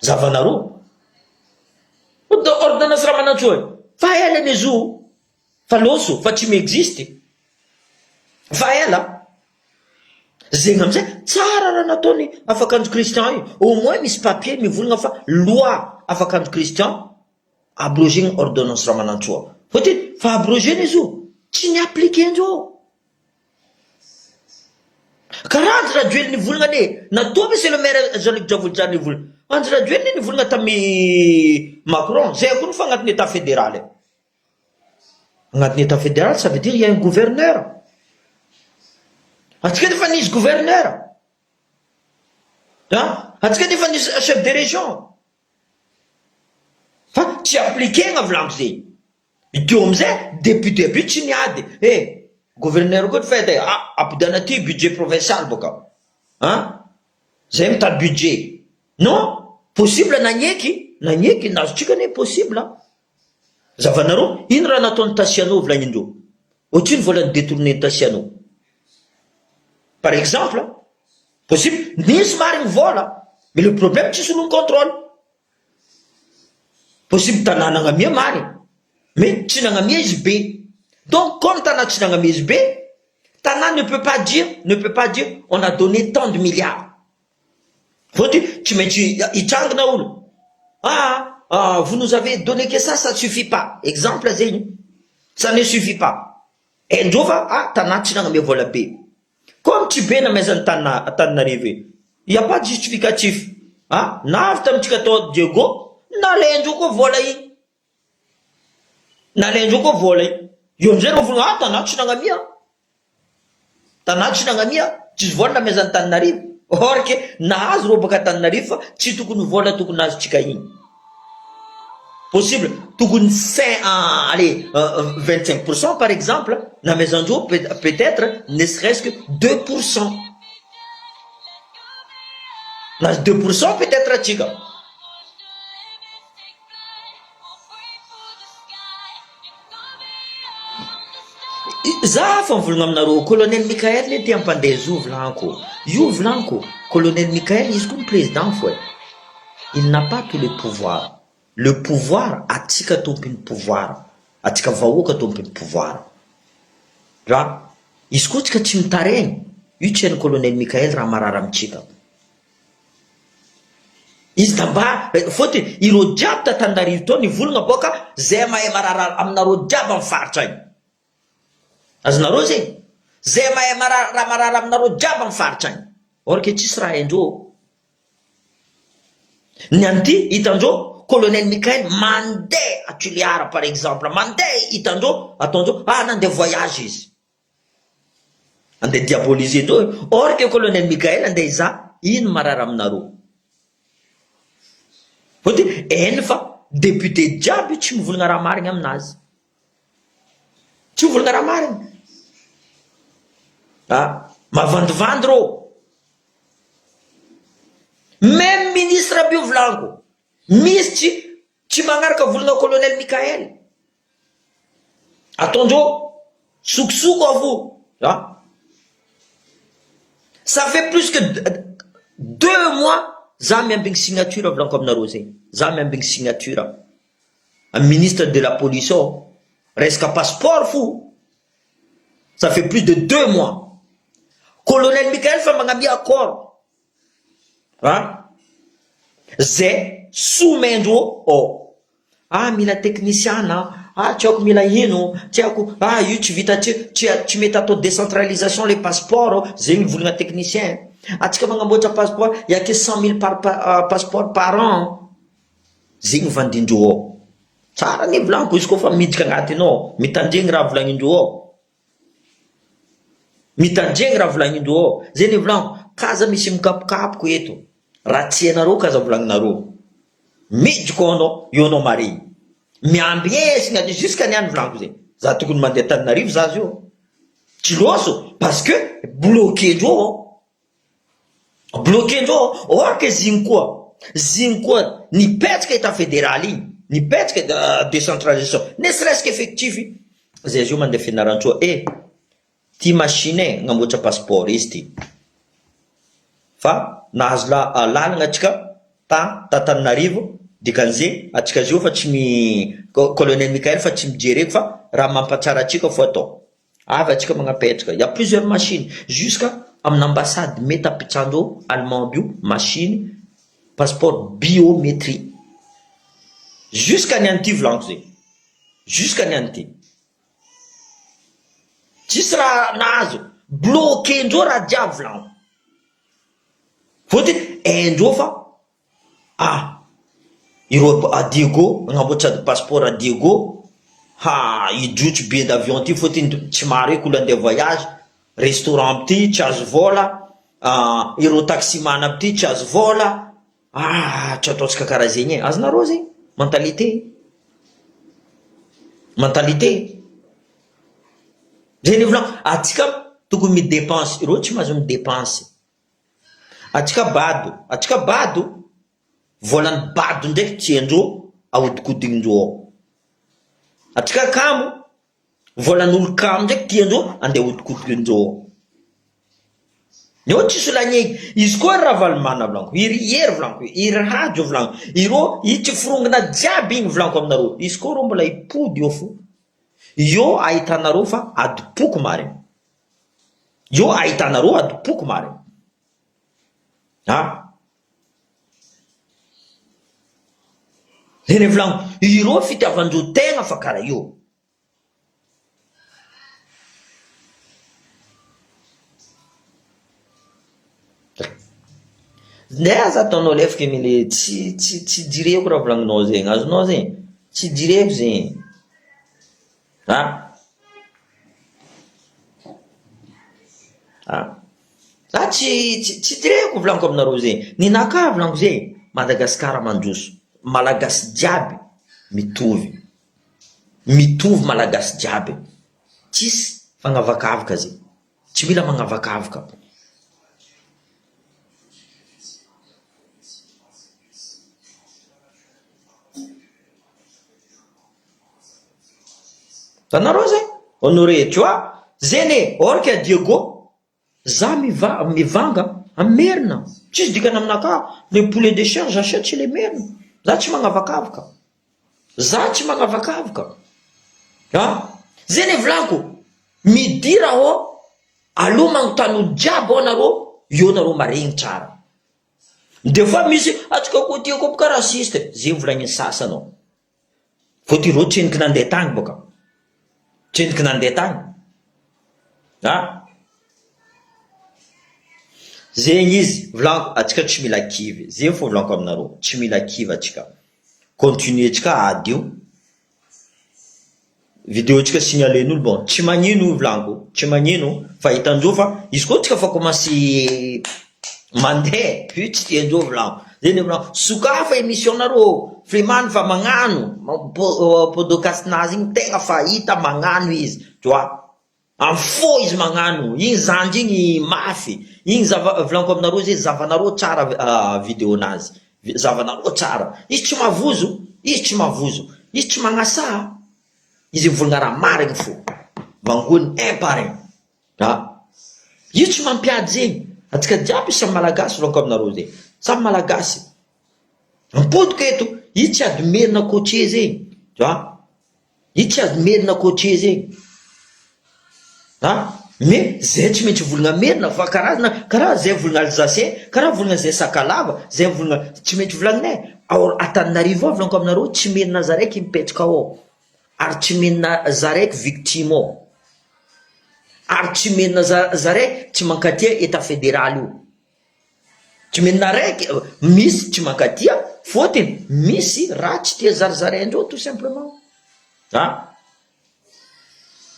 Zavanareo. Ordonnance Ramanantsoa. Fa ela ny zo. Fa loso. Fa tsy mi-existe. Fa ela. Zegny amizay tsara raha nataony afakanjo Christian io. Au moins misy papier mivolagna fa loi afakanjo Christian abrogegny ordonnance Ramanantsoa. Fotiny fa abrogeny izy io. Tsy ni-appliquendreo. Karaha Andry Rajoelina nivolagna ane. Natoa monsieur le maire Zanig Javolodrara nivolagna. Andry Rajoelina nivolagna tamy Macron. Zay koa fa agnatin'ny état fédéral. Agnatin'ny état fédéral, ça veut dire il y a un gouverneur. Atsika nefa nisy gouverneur. Atsika nefa nisy chef de région. Fa tsy appliquegna volaniko zay. Teo amizay depuis début tsy niady. Gouverneur koa fety ampidana ty budget provincial boka. Zay mitady budget. Non, possible nagneky nazotsika ne possible. Zavanareo, ino raha nataony Tasiano volagnin'indreo? Ohatriny volany détourné Tasiano. Par exemple, possible nisy marigny vola, mais le problème tsy solo contrôle. Possible tanàna agnamia marigny, mais tsy nagnamia izy be. Donc, comme tanàna tsy nagnamia izy be, tanàna ne peut pas dire on a donné tant de milliards. Fotiny tsy maintsy hitrangina olo. Vous nous avez donné que ça ne suffit pas. Exemple zegny, ça ne suffit pas. Endreo fa tanàna tsy nagnamia vola be. Comme tsy be namezany Antananarivo, il n'y a pas de justificatif. Na avy tamitsika tao Diego, nalendreo koa vola igny. Nalendreo koa vola igny. Io amizay reo volagna tanàna tsy nagnamia. Tanàna tsy nagnamia, tsisy vola namezany Antananarivo. Or ke nahazo reo baka Antananarivo fa tsy tokony vola tokony nazotsika igny. Possible tokony 25% par exemple, namezandreo peut-être ne serait-ce que 2%. Na 2% peut-être atsika. Za fa mivolagna aminareo colonel Mikael le ty ampandeha zo volaniko. Io volaniko colonel Mikael izy koa ny président foi. Il n'a pas tous les pouvoirs. Le pouvoir atsika tompiny pouvoir. Atsika vahoaka tompiny pouvoir. Izy koa tsika tsy mitaregny. Io tsy hain'ny colonel Mikael raha marary amitsika. Izy tamba fotony ireo jiaby Tananarivo tao nivolagna boka zay mahay marary aminareo jiaby amin'ny faritra agny. Azonareo zegny? Zay mahay raha marary aminareo jiaby amin'ny faritra agny. or ke tsisy raha haindreo. Ny an'ity hitandreo colonel Mikael mandeha à Tuiliara par exemple, mandeha hitandreo ataondreo nandeha voyage izy, andeha diaboliser ndreo. Or ke colonel Mikael andeha iza ino marary aminareo. Fôty eny fa député jiaby tsy mivolagna raha marigna aminazy, tsy mivolagna raha marigna. Mavandivandy rô. Même ministre aby io volaniko, misy tsy magnaraka volana colonel Mikael, ataondreo sokosoko avo. Ça fait plus que 2 mois za miambigny signature volaniko aminareo zegny, za miambigny signature a ministre de la police resaka passeport fou. Ça fait plus de 2 mois. Colonel Mikael fa magnambi accord zay soumendreo mila techniciana, tsy haiko mila ino, tsy haiko io tsy vita, tsy mety atao décentralisation les passeports, zegny volagna technicien. Atsika magnamboatra passeport yake 100 000 passeport par an, zegny vandindreo. Tsara ny volaniko izy koa fa miditra agnatiny ao, mitandregny raha volagnindreo, mitandregny raha volagnindreo. Zegny volaniko, kaza misy mikapokapoko eto, raha tsy hainareo kaza volagninareo, midiko anao io anao mare miamby esina jusqu'à niany volaniko zegny. Za tokony mandeha Antananarivo za zio, tsy loso parce que bloqué-ndreo, bloqué-ndreo. Or que zigny koa nipetraka état fédéral igny, nipetraka décentralisation, ne serait-ce qu'effectif. Zay zio mandeha fianaran-treo, ty machine gnamboatra passeport izy ty, fa nahazo lalagna atsika ta Antananarivo, dikan'izay atsika zio fa tsy colonel Mikael fa tsy mijereko fa raha mampatsara atsika fo atao. Avy atsika magnapetraka, y a plusieurs machines jusqu'à amin'ny ambassade mety apitsandreo allemand bio machine passeport biométrie, jusqu'à ny an'ity volaniko zegny, jusqu'à ny an'ity. Tsisy raha nahazo, bloqué ndreo raha jiaby volaniko. Fôtony haindreo fa ireo a Diego agnamboatra passeport a Diego, idrotry billet d'avion ty fôtony tsy maro eky olo andeha voyage, restaurant ty tsy azo vola, ireo taximana aby ty tsy azo vola. Tsy ataotsika karaha zegny azonareo zegny mentalité. Zegny volaniko, atsika tokony midépense, ireo tsy mahazo midépense. Atsika bado volany bado ndraiky tiandreo ahodikodinindreo ao. Atsika kamo volan'olo kamo ndraiky tiandreo andeha ahodikodinindreo ao. Neo tsisy olagny izy koa raha valimana volaniko, iry volaniko, iry radio volaniko, ireo ity forongana jiaby igny volaniko aminareo, izy koa reo mbola hipody eo fo. Io ahitanareo fa adipoko mariny, io ahitanareo adipoko mariny. Zany volaniko, ireo fitiavandreo tegna fa karaha io. Za ataonao lefaky mile tsy direko raha volagninao zegny, azonao zegny, tsy direko zegny. Tsy direko volaniko aminareo zegny. Ninaka volaniko zegny, Madagasikara mandroso, malagasy jiaby mitovy malagasy jiaby, tsisy fagnavakavaka zegny, tsy mila magnavakavaka. Tanareo zegny honoré, tu vois zegny orky a Diego, za mivanga amerina, tsisy dikany aminaka. Le poulet de chair j'achète chez les merina, za tsy magnavakavaka, zegny volaniko. Midira ao aloha magnontany olo jiaby ao nareo, io nareo maregny tsara. Des fois misy atsika koa Diego boka rasiste, zegny volagny sasanao. Fôtony ireo tseniky nandeha tagny boka, tseniky nandeha tagny. zegny izy volanko atsika tsy mila kivy zegny fo volanko aminareo tsy mila kivy atsika continue atsika ady io vidéo atsika signalen'olo bon tsy magnino volanko tsy magnino fa hitanjô fa izy koa atsika fa commencé mandeha puis tsy tianjô volanko zegny volanko sokafa émission nareo Freeman fa magnano podcastnazy igny tegna fa hita magnano izy tu vois amfo izy magnano igny zanjy igny mafy igny volanko aminareo zay zavanareo tsara vidéonazy zavanareo tsara izy tsy mavozo izy tsy mavozo izy tsy magnasa izy volagna raha marigny fo vangony un par un io tsy mampiady zegny atsika jiaby samy malagasy volanko aminareo zay samy malagasy ampodiko eto io tsy ady merina coaché zegny tu vois io tsy ady merina coaché zegny mais zay tsy maintsy volagna merina fa karaha zay volagna Alsacien karaha volagna zay Sakalava zay volagna tsy maintsy volagninay Antananarivo ao volanko aminareo tsy merina zaraiky mipetraka ao ary tsy merina zaraiky victime ao ary tsy merina zaraiky tsy mankatia état fédéral io tsy merina raiky misy tsy mankatia fôtiny misy raha tsy tia zarizaraindreo tout simplement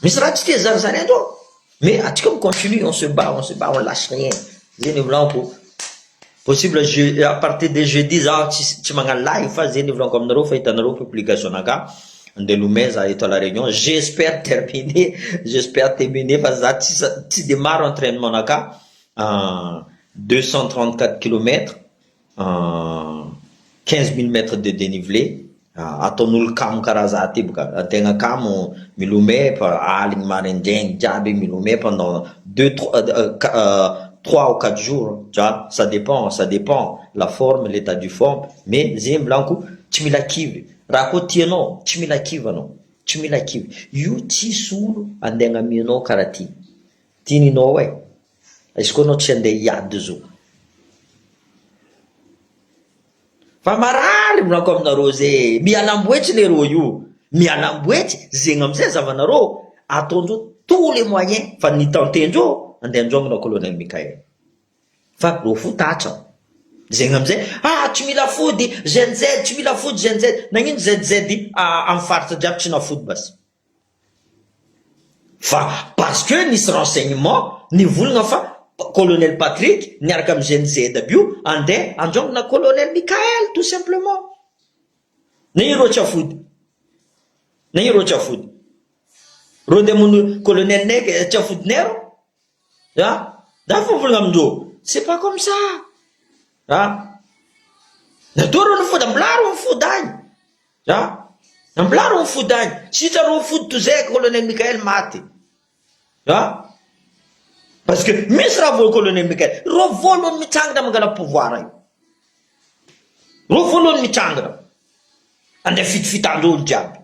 misy raha tsy tia zarizaraindreo mais atsika continue on se bat on lâche rien zay ny volanko possible à partir de jeudi za tsy magnano live fa zay ny volanko aminareo fa hitanareo publication naka andeha lomay za eto à la réunion j'espère terminer fa za tsy de maro entraînement naka 234 km 15 000 mètres de dénivelé ataon'olo kamo karaha za ty boka antegna kamo milomay aligny maraindraigny jiaby milomay pendant 3 ou 4 jours tu vois ça dépend la forme l'état du forme mais zegny volanko tsy mila kivy raha koa tianao tsy mila kivy anao tsy mila kivy io tsisy olo andeha agnamianao karaha ty tininao izy koa anao tsy andeha hiady zao fa marary volanko aminareo zay mialamboetsy lereo io mialamboetsy zegny amizay zavanareo ataondreo tous les moyens fa nitentendreo andeha anjongona colonel Mikael fa ro fotatra zegny amizay tsy mila fody GNZ tsy mila fody GNZ nagnino ZZ amin'ny faritra jiaby tsy nafody basy fa parce que nisy renseignement nivolagna fa colonel Patrick niaraka amin'ny GNZ aby io andeha anjongona colonel Mikael tout simplement nagnino tsy afody nagnino tsy afody ro ndeha mono colonel nek tsy afodinay ro da fa volagna amindreo c'est pas comme ça natao ro nifody ambilaro mifody agny ambilaro mifody agny sitra ro mifody to zay colonel Mikael maty parce que misy raha voa colonel Mikael ro voalohany mitsangana mangala pouvoir io ro voalohany mitsangana andeha fitofitandreo olo jiaby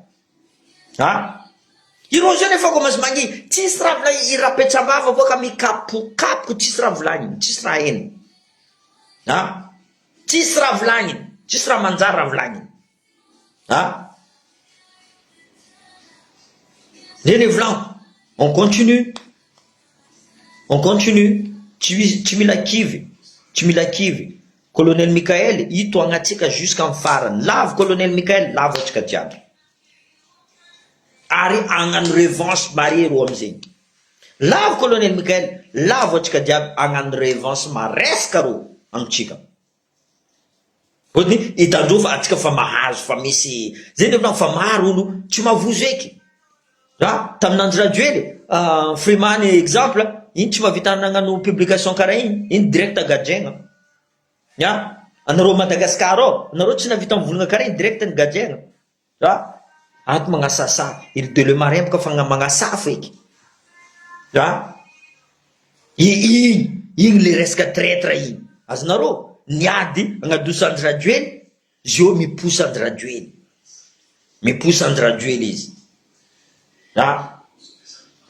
ireo zany efa komasy magnino tsisy raha volagny irapetsambava boaka mikapokapoka tsisy raha volagniny tsisy raha eny tsisy raha volagniny tsisy raha manjary raha volagniny zay ny volanko on continue tsy mila kivy colonel Mikael ito agnatsika jusqu'en farany lavo colonel Mikael lavo atsika jiaby ary agnano revanche mare ro amizegny lavo colonel Mikael lavo atsika jiaby agnano revanche maresaka ro amitsika fôtony hitandreo fa atsika fa mahazo fa misy zay ny fa maro olo tsy mavozo eky taminandro radio ely Freeman exemple iny tsy mahavita nagnano publication karaha iny direct gadjegna anareo Madagascar ao anareo tsy navita mivolagna karaha iny direct ny gadjegna ato magnasasa il de le marin boka fa magnasa feky igny le resaka traître igny azonareo niady agnadosandry radio ely zio miposandry radio ely izy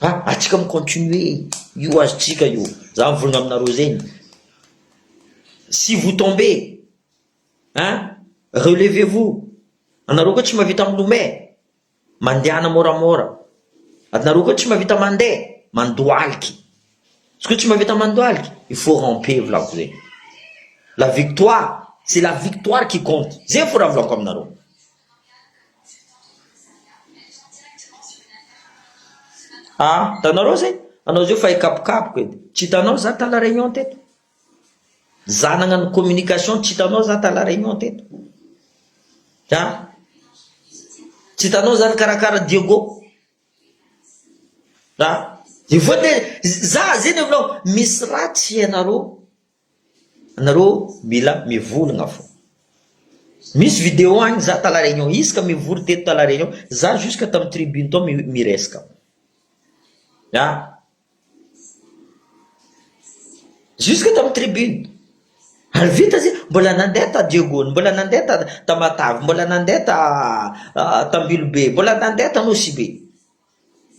atsika micontinue io azotsika io za mivolagna aminareo zegny si vous tombez relevez-vous anareo koa tsy mahavita milomay mandehana moramora anareo koa tsy mahavita mandeha mandoaliky ce que tu m'avais demandé, il faut remplir la cousin. La victoire, c'est la victoire qui compte. C'est pour avoir comme naro. Ah, t'as naro c'est? Anao zio fa ikapokapoko edy. Tsy hitanao za ta la réunion teto. Za nagnano communication, tsy hitanao za ta la réunion teto. Ha? Tsy hitanao za karakara Diego. Ha? Za zeny volao misy ratsy anareo. Anareo mila mivolagna fo. Misy vidéo agny za ta la réunion, isaka mivory teto ta la réunion, za jusqu'à tam tribune to miresaka. Ha? Jusqu'à tam tribune. Ary vita zay, mbola nandeha ta Diogony, mbola nandeha ta Matavy, mbola nandeha ta Mbilobe, mbola nandeha ta Nosibe.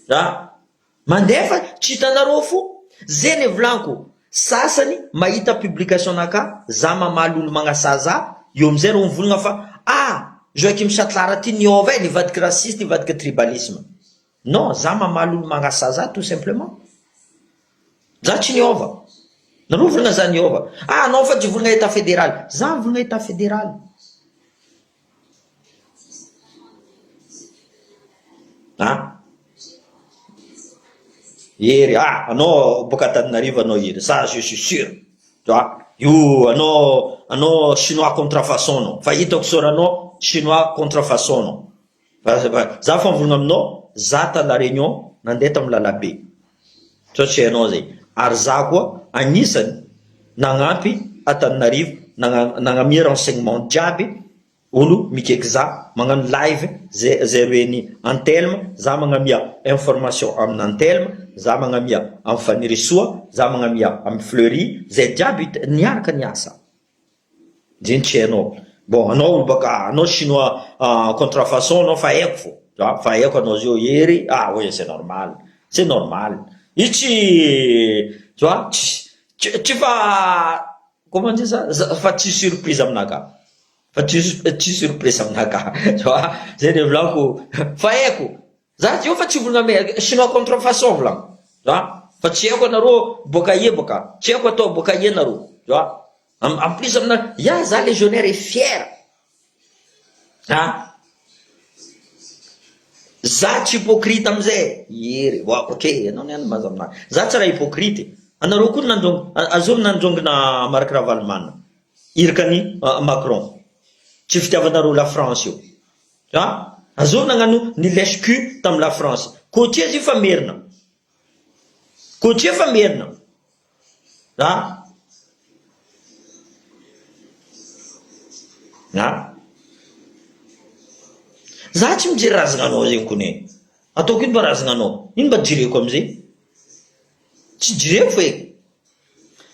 Ha? Mandeha fa tsy hitanareo fo. Zeny volanko, sasany mahita publication naka, za mamaly olo magnasaza, io amizay reo mivolagna fa Joakim Satlara ty niova nivadiky raciste, nivadiky tribalisme. Non, za mamaly olo magnasaza tout simplement. Za tsy niova. Nanao volagna za niova. Anao fa tsy volagna état fédéral. Za volagna état fédéral. Ha? Ery, anao boka Antananarivo anao ery. Ça je suis sûr. Tu vois? Io anao chinois contrefaçon anao. Fa hitako soranao chinois contrefaçon anao. Za fa volagna aminao, za ta la réunion nandeha tamin'ny Lalabe. Tsy hainao zay. Ary za koa agnisany nagnampy Antananarivo, nagnamia renseignement jiaby olo mikaiky za, magnano live zay roeny Antelme, za magnamia information amin'ny Antelme, za magnamia amin'ny Fanirisoa, za magnamia amin'ny Fleury, zay jiaby niaraka niasa. Zeny tsy hainao. Bon, anao baka anao chinois contrefaçon anao fa haiko fo. Fa haiko anao zio ery, oui c'est normal. C'est normal. Ici, tu vois, tu vas, comment dire ça? Fa tu surprise aminaka. Fa tu surprise aminaka. Tu vois, c'est des blancs fa eko. Za tu fa tu volagna me chinois contrefaçon vlang. Tu vois? Fa tsy eko naro boka ye boka. Tsy eko to boka ye naro. Tu vois? En plus amina, ya za légionnaire est fier. Hein? Za tsy hypocrite amizay. Yery, ok, anao niany mazamina. Za tsy raha hypocrite. Anareo koa nandrongo, azony nandrongona Marc Ravalomanana. Irkany Macron. Tsy fitiavanareo la France io. Ha? Azony nagnano ni lèche-cul tam la France. Côtier zy fa merina. Côtier fa merina. Ha? Ha? Za tsy mijery razagna anao zegny kone. Ataoko ino mba razagna anao? Ino mba jireko amizay? Tsy jireko fe.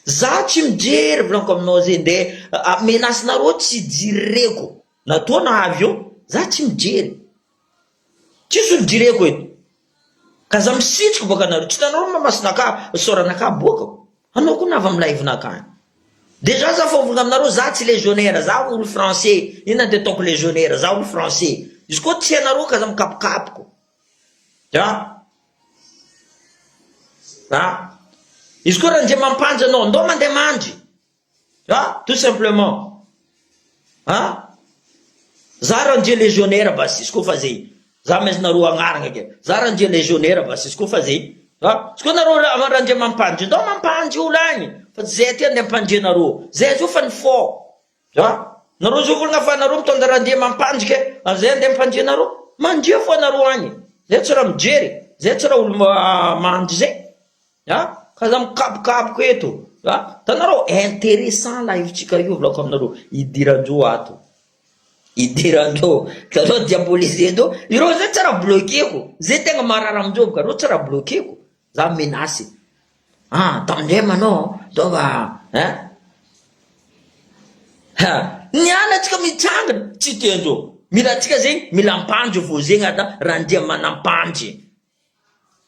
Za tsy mijery volanko aminao zay nde menacinareo tsy jireko. Natoa na avy eo, za tsy mijery. Tsisy olo jireko eto. Ka za misitriko boka anareo. Tsy tanareo mamasinaka soranaka boka. Anao koa navy amin'ny live-naka. Déjà za fa volagna aminareo, za tsy légionnaire, za olo français. Ino nande ataoko légionnaire, za olo français. Izy koa tsy hainareo ka za mikapokapoko. Ha? Ha? Izy koa raha ndre mampanjy anao, ndao mandeha mandry. Ha? Tout simplement. Ha? Za raha ndre légionnaire basi, izy koa fa zay. Za maintsy nareo agnarana ke. Za raha ndre légionnaire basi, izy koa fa zay. Ha? Izy koa nareo raha ndre mampanjy, ndao mampanjy olo agny. Fa zay ty andeha mampanjynareo. Zay zio fa ny fo. Ha? Nareo zio volagna fa nareo mitondra raha ndre mampanjy ke. Zay andeha mampanjynareo. Mandry fo nareo agny. Zay tsy raha mijery. Zay tsy raha olo mandry zay. Ha? Ka za mikapokapoko eto. Ha? Tanareo intéressant live-tsika io volako aminareo. Idirandreo ato. Idirandreo. Tanao diabolisendreo. Ireo zay tsy raha bloqueko. Zay tegna marara amindreo ka. Reo tsy raha bloqueko. Za menasy. Tamindray manao. Tova. Niana tsika mitsangana. Tsy tiandreo. Mila tsika zegny mila ampanjy vo zegny ata raha ndria manampanjy.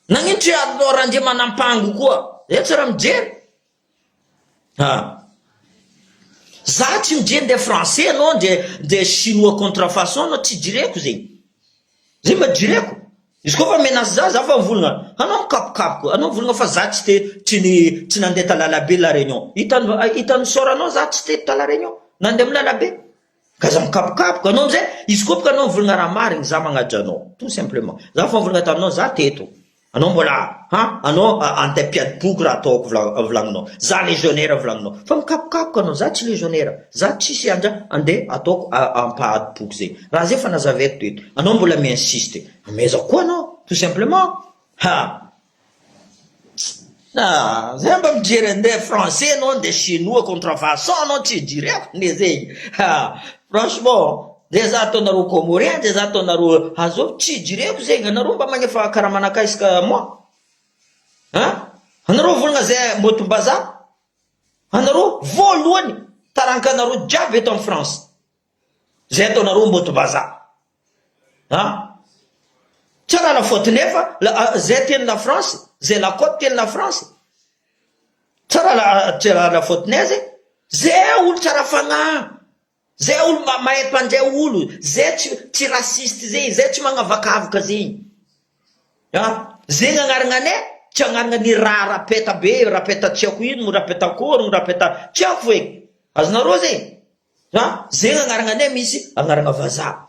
Nagnino tsy atinao raha ndria manampango koa. Zay tsy raha mijery. Za tsy mijery nde français anao nde chinois contrefaçon anao tsy jireko zegny. Zay mba jireko. izy koa fa menace za fa mivolagna anao mikapokapoko anao mivolagna fa za tsy nandeha talalabe la réunion hitany soranao za tsy te tala réunion nandeha amy lalabe ka za mikapokapoko anao amizay izy koa baka anao mivolagna raha marigny za magnaja anao tout simplement za fa mivolagna taminao za teto anao mbola anao andeha mpiadi-boky raha ataoko volagninao za légionnaire volagninao fa mikapokapoko anao za tsy légionnaire za tsisy andeha ataoko ampahady-boky zegny raha zay fa nazavaiko teto anao mbola mi-insiste ameza koa anao tout simplement zay mba mijery andeha français anao andeha chinois contrefaçon anao tsy jireko ne zegny franchement de za ataonareo comorien de za ataonareo azao tsy jireko zegny anareo mba magnefa karaha manaka isaka moi anareo volagna zay motom-bazaha anareo voalohany tarankanareo jiaby eto en France zay ataonareo motom-bazaha tsara la faute nefa zay teny la France zay la côte teny la France tsara la faute ne zay olo tsara fagnahy zay olo mahay mpanjay olo zay tsy rasiste zegny zay tsy magnavakavaka zegny zegny agnarananay tsy agnarana ny raha rapeta be rapeta tsy ako ino rapeta korogno rapeta tsy ako eky azonareo zegny zegny agnarananay misy agnarana vazaha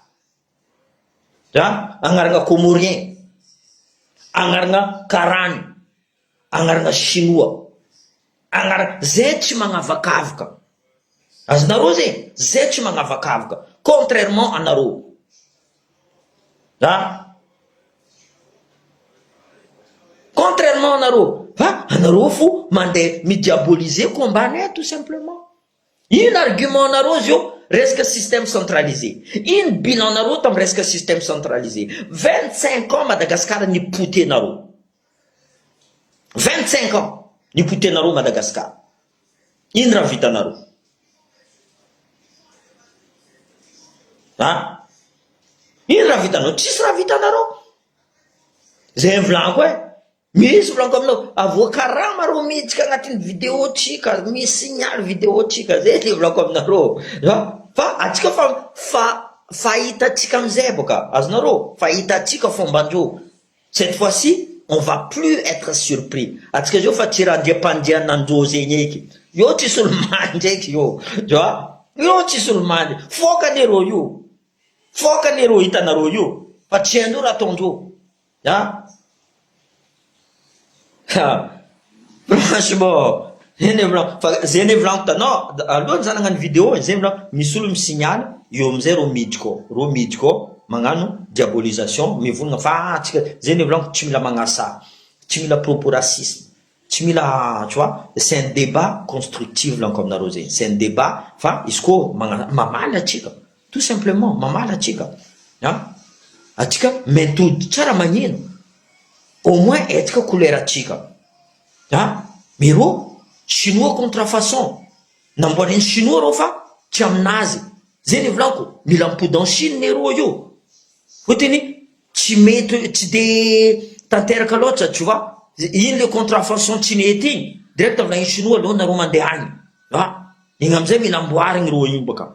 agnarana comorien agnarana karany agnarana chinois agnarana zay tsy magnavakavaka azonareo zegny zay tsy magnavakavaka contrairement anareo contrairement anareo fo mandeha midiaboliser combat-nay tout simplement ino argument anareo zio resaka système centralisé ino bilan anareo tamy resaka système centralisé 25 ans Madagascar nipotenareo 25 ans nipotenareo Madagascar ino raha vitanareo ino raha vitanareo tsisy raha vitanareo zay volanko misy volanko aminao avokarama reo miditsika agnatin'ny vidéo tsika misy signal vidéo tsika zay le volanko aminareo fa atsika fahitatsika amizay boka azonareo fahitatsika fomban-dreo cette fois-ci on va plus être surpris atsika zao fa tsy raha andriam-pandehanandreo zegny eky io tsisy olo mandy eky io tsisy olo mandy fokan'ereo io fokan'ereo hitanareo io fa tsy haindreo raha ataondreo franchement zay ne volanko tanao alohany za nagnano vidéo zay volanko misy olo misignaly eo amizay reo miditry ko magnano diabolisation mivolagna fa atsika zay ne volanko tsy mila magnasa tsy mila propos racisme tsy mila tu vois c'est un débat constructif volanko aminareo zegny c'est un débat fa izy ko mamaly atsika tout simplement mamaly atsika atsika méthode tsara magneno au moins etika couleur atsika mais reo chinois contrefaçon namboariny chinois reo fa tsy aminazy zay ne volanko mila mipody en Chine nereo io fotiny tsy mety tsy de tanteraka loatra tu vois ino le contrefaçon tsy nety igny direct volagny chinois aloha nareo mandeha agny igny amizay mila amboarigny reo igny baka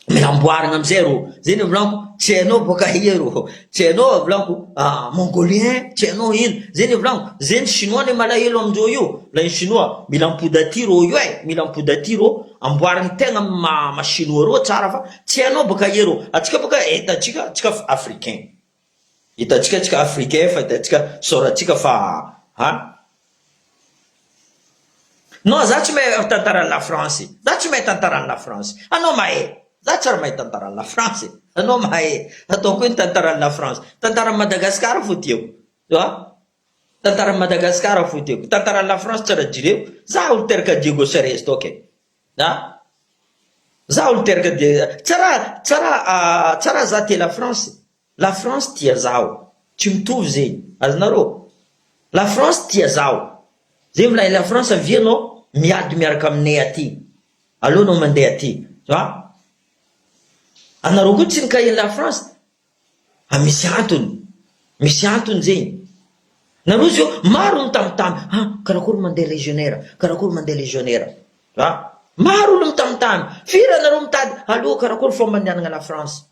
mila amboarigna amizay reo zay ne volanko tsy hainao boka ero tsy hainao volanko mongolien tsy hainao ino zay ne volanko zay ny chinois ne malahelo amindreo io la ny chinois mila mipody aty reo io mila mipody aty reo amboarigny tegna machinois reo tsara fa tsy hainao boka ero atsika boka hitatsika tsika africain hitatsika tsika africain fa hitatsika soratsika fa non za tsy mahay tantaran'ny la France za tsy mahay tantaran'ny la France anao mahay za tsara mahay tantaran'ny la France anao mahay ataoko iny tantaran'ny la France tantaran'ny Madagascar fo tiako tantaran'ny Madagascar fo tiako tantaran'ny la France tsara jireo za olo teraka Diego Seres toke za olo teraka tsara za te la France tia zaho tsy mitovy zegny azonareo la France tia zaho zay volay la France avianao miady miaraka aminay aty alohanao mandeha aty anareo koa tsy nikahiany la France misy antony zegny nareo zio maro ny tamotamy karakory mandeha légionnaire karakory mandeha légionnaire Maro olo mitamintamy. Firy anareo mitady? Allô, karakory fomba andehanana la France?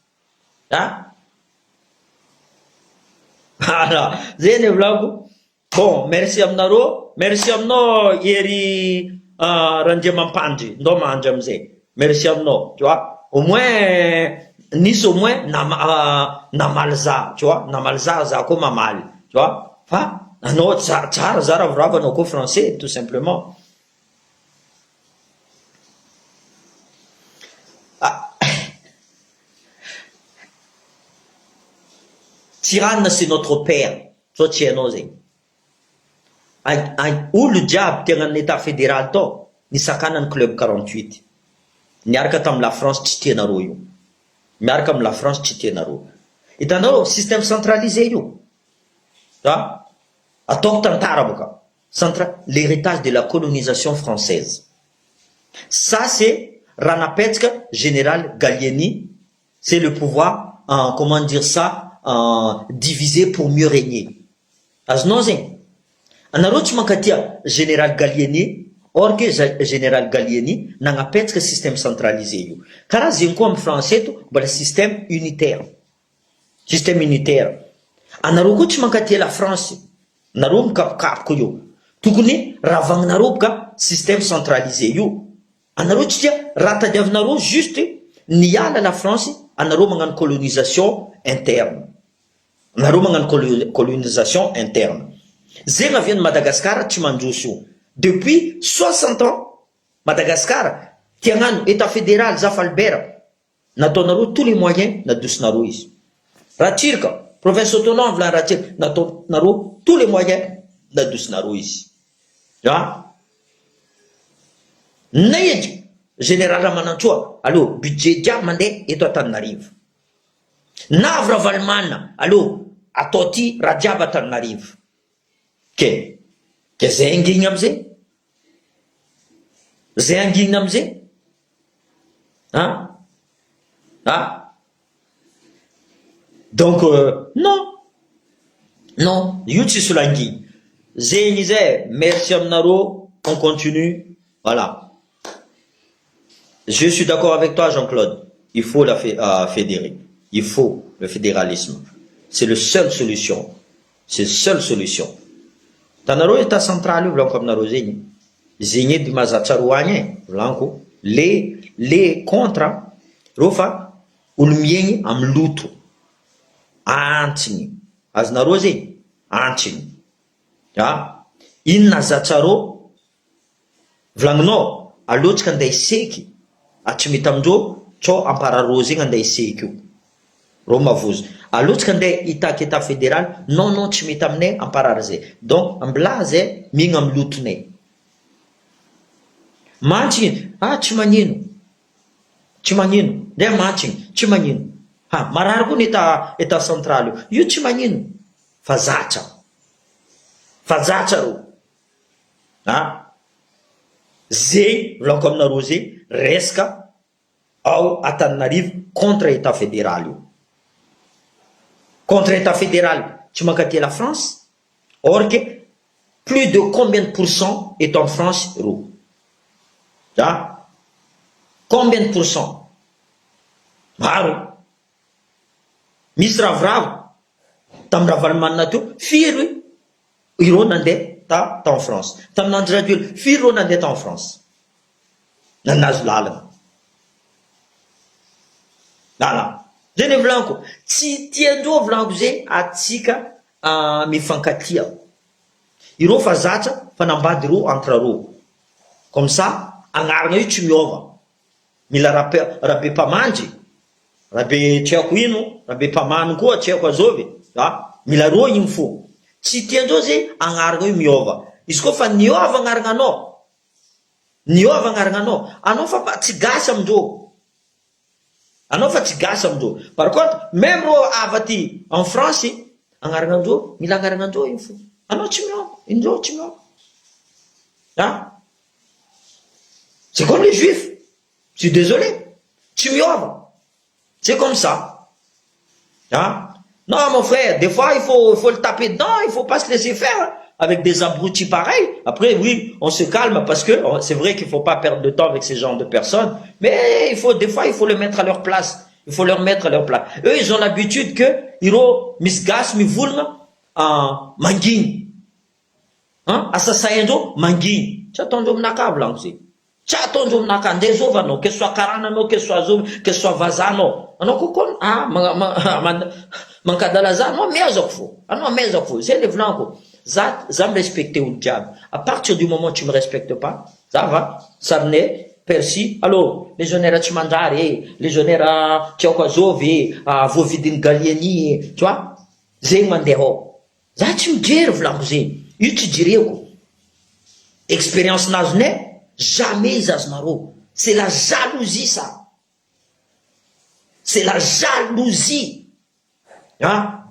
Zay ny volako. Bon, merci aminareo. Merci aminao ery Randriamampandry. Ndao mandry amizay. Merci aminao, tu vois. Au moins, nisy au moins namaly za, tu vois. Namaly za koa mamaly, tu vois. Fa anao tsara za ravoravo anao koa français, tout simplement. Tirana, c'est notre père. So tsy hainao zay. Olo jiaby tena amin'ny état fédéral tao nisakanany club 48. Niaraka tamin'ny la France tsy tianareo io. Miaraka amin'ny la France tsy tianareo. Hitanareo système centralisé io. Ataoko tantara boka. L'héritage de la colonisation française. Ça c'est Ranapetsika, général Gallieni. C'est le pouvoir, comment dire ça, divisé pour mieux régner. Azonao zegny. Anareo tsy mankatia général Gallieni, or que général Gallieni nagnapetsaka système centralisé io. Karaha zegny koa amin'ny français eto mbola système unitaire. Système unitaire. Anareo koa tsy mankatia la France. Nareo mikapokapoka io. Tokony ravagnareo boka système centralisé io. Anareo tsy tia raha tadiavinareo juste niala la France, anareo magnano colonisation interne. Anareo magnano colonisation interne. Zegny avy Madagascar tsy mandroso io. Depuis 60 ans, Madagascar tiagnano état fédéral Zaf Albert. Nataonareo tous les moyens nadosinareo izy. Raha tsirika, province autonome vlan raha tsirika, nataonareo tous les moyens nadosinareo izy. Naedry général Ramanantsoa, allô, budget diable mandeha eto Antananarivo. Navy Ravalomanina, allô, atao ty raha jiaby Antananarivo. Ke zay angigny amizay? Zay angigny amizay? Donc, non, io tsy solangigny. Zegny zay, merci aminareo, on continue, voilà. Je suis d'accord avec toi, Jean-Claude. Il faut fédérer. Il faut le fédéralisme. C'est la seule solution. C'est la seule solution. Tanareo état central io volanko aminareo zegny. Zegny edy mahazatsaro agny volanko. Le contre reo fa olo miegny amin'ny loto. Antsiny. Azonareo zegny? Antsiny. Inona zatsareo? Volagninao, alotsika andeha hiseky. Tsy mety amindreo, tsao amparareo zegny andeha hiseky io. Reo mavozo. Alotsika andeha hitaka état fédéral, non, tsy mety aminay amparary zay. Donc, ambila zay, migna amin'ny lotonay. Mantsiny, tsy magnino. Tsy magnino. Ndray mantsiny, tsy magnino. Marary koa ny état central io tsy magnino. Fa zatra. Fa zatra reo. Zay, volanko aminareo zay, resaka ao Antananarivo contre état fédéral io. Contre état fédéral, tu mankatia la France? Or que plus de combien de pourcents est en France, ro? Combien de pourcents? Maro. Misy ravoravo tamin'ny Ravalomanina teo, firy ireo nandeha ta en France. Tamin'ny Andry Rajoelina, firy ireo nandeha ta en France. Nanazo lalana. Zay ny volanko, tsy tiandreo volanko zay atsika mifankatia. Ireo fa zatra fa nambady reo entre reo. Comme ça, agnarana io tsy miova. Mila rabe mpamandry, rabe tsy haiko ino, rabe mpamany koa tsy haiko azovy. Mila reo igny fo. Tsy tiandreo zay agnarana io miova. Izy koa fa niova agnarana anao. Niova agnarana anao. Anao fa tsy gasy amindreo. Anao fa tsy gasy amindreo. Par contre, même reo avaty en France, agnarana andreo, mila agnarana andreo igny fo. Anao tsy miova, indreo tsy miova. C'est comme les juifs. Je suis désolé. Tu miova. C'est comme ça. Non, mon frère, des fois, il faut le taper dedans, il faut pas se laisser faire. avec des abrutis pareils. Après, oui, on se calme parce que c'est vrai qu'il faut pas perdre de temps avec ces genres de personnes, mais des fois, il faut les mettre à leur place. Il faut leur mettre à leur place. Eux, ils ont l'habitude que, iro, misgas, mi vulna, manguin. Hein? Asasayendo, manguin. Tchatonjo mnakabla, aussi. Tchatonjo mnaka, ndezovano, que soit karanano, que soit zoom, que soit vazano. Ano kokon, mankadalazano, mezokfo. Ano mezokfo. C'est les blancs. Ça me respecter au diable. À partir du moment où tu me respectes pas, ça va, ça venait. Persi, alors, légionnaire à Chimandare, légionnaire à Tchakwazove, à Vovidin Galieni, tu vois, Zé Mandero. Ça, tu me dis, Vlamzé, tu dirais quoi? Expérience nazne, jamais Zaznaro. C'est la jalousie, ça. C'est la jalousie. Hein?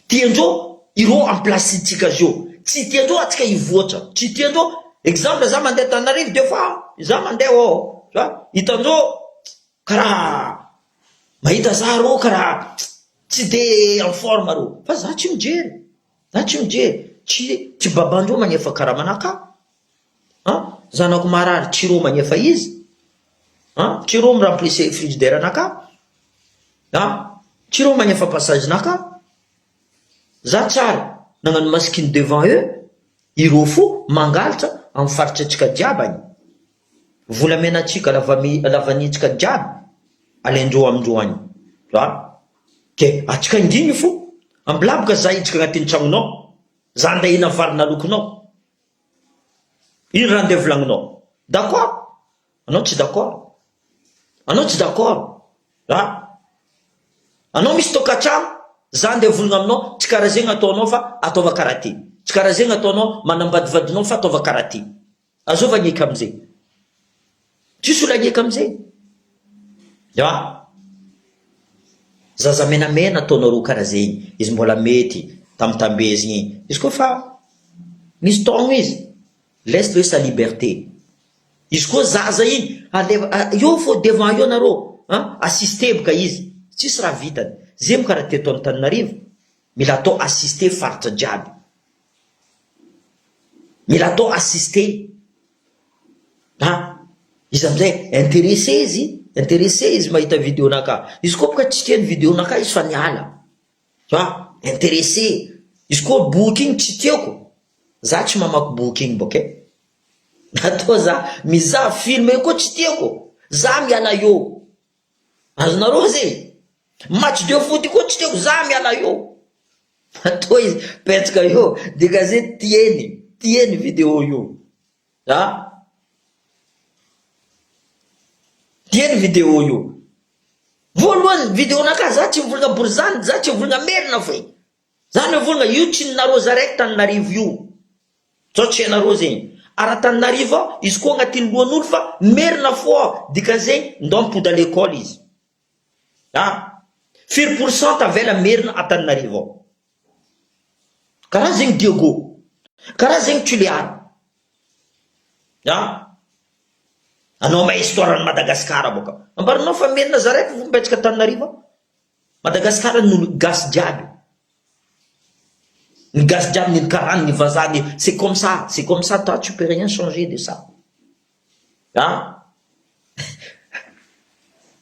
Tiendo, ils vont en place, Tikajo. Si tiendo, à ce qu'ils votent. Si tiendo, exemple, ça m'a dit, t'en arrives deux fois. Zamandeo, tu vois, itando, kara, maïta zaro, kara, t'es en forme, aro. Fa, ça, tu me dis, tu babanjo, manyefa karamanaka, hein, zanak marar, tiro, manyefa iz, hein, tiro, me remplissez frigidaire, naka, hein, tiro, manyefa passage, naka, zatsar, nangan maskin devant eux, irofo, mangalta, en fartchachka diabani. Volamena tsika lavanitsika jiaby alendreo amindroany. Tu vois? Ke atsika indrigny fo. Ambilaboka za hitsika agnatin'ny tragnonao. Za andahina varina lokonao. Ino raha andeha volagninao? D'accord? Anao tsy d'accord? Anao tsy d'accord? Ah? Anao misy tokantrano, za andeha volagna aminao, tsy karaha zegny ataonao fa ataova karaha ty. Tsy karaha zegny ataonao manambadivadinao fa ataova karaha ty. Azova agnika amizay. Tu soulagné comme ça. Tu vois? Zaza menamena ataonao karaha zegny. Izy mbola mety tambezigny. Izy koa fa misy taogno izy. Laisse-le sa liberté. Izy koa zaza igny, io fô devant io narô, hein? Assister boka izy. Tsisy raha vitany. Zay karaha teto Antananarivo. Mila atao assister faritra jiaby. Mila atao assister. Hein? Izy amizay intéressé izy mahita vidéo naka. Izy koa boka tsy tiany vidéo naka izy fa niala. Tu vois? Intéressé. Izy koa boky igny tsy tiako. Za tsy mamaky boky igny boka. Atao za mizaha film io koa tsy tiako. Za miala io. Azonareo zay. Match de foot koa tsy tiako. Za miala io. Atao izy petsaka io. Dika zay tieny vidéo io. Ha? Tieny vidéo io. Voalohany vidéo naka za tsy mivolagna borizany, za tsy mivolagna merina fe. Za mivolagna io tsy nareo zaraiky Tananarivo io. Sao tsy hainareo zegny. Ara Tananarivo izy koa agnatin'ny lohan'olo fa merina foa. Dikan'izay ndao mipody à l'école izy. Ah, 4% tavela merina à Tananarivo. Karaha zegny Diego. Karaha zegny Tuliara. Ah, anao mahay histoire Madagascar boka. Ambaranao fa merina zaraiky vao mipetsaka Tananarivo. Madagascar no gasy jiaby. Ny gasy jiaby, ny karany, ny vazany. C'est comme ça. C'est comme ça. Toi, tu peux rien changer de ça. Hein?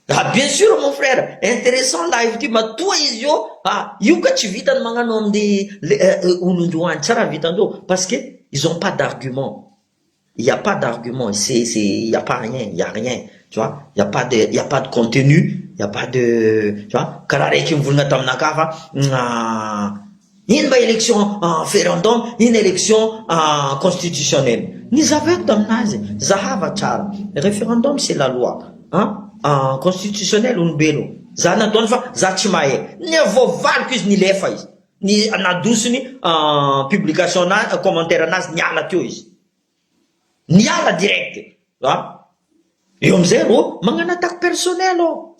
Ah, bien sûr, mon frère. Intéressant live. Tu m'as tout ici. Ah, io ka tsy vitany magnano amde olondroany. Tsara vitandro. Parce que ils ont pas d'argument. Il n'y a pas d'argument, il n'y a pas rien, il n'y a rien, tu vois, il n'y a pas de contenu, il n'y a pas de, tu vois, karare qui me voulait tamnakafa, une élection en référendum, une élection constitutionnelle. Nous avons tamnaze, zahava char, référendum c'est la loi, hein, constitutionnel un belo, zana donfa, zachimae, ne vo val que ni lefais, ni na douce publication na commentaire nas nyala tuis. Niala direct. Io amizay ro magnano attaque personnel o.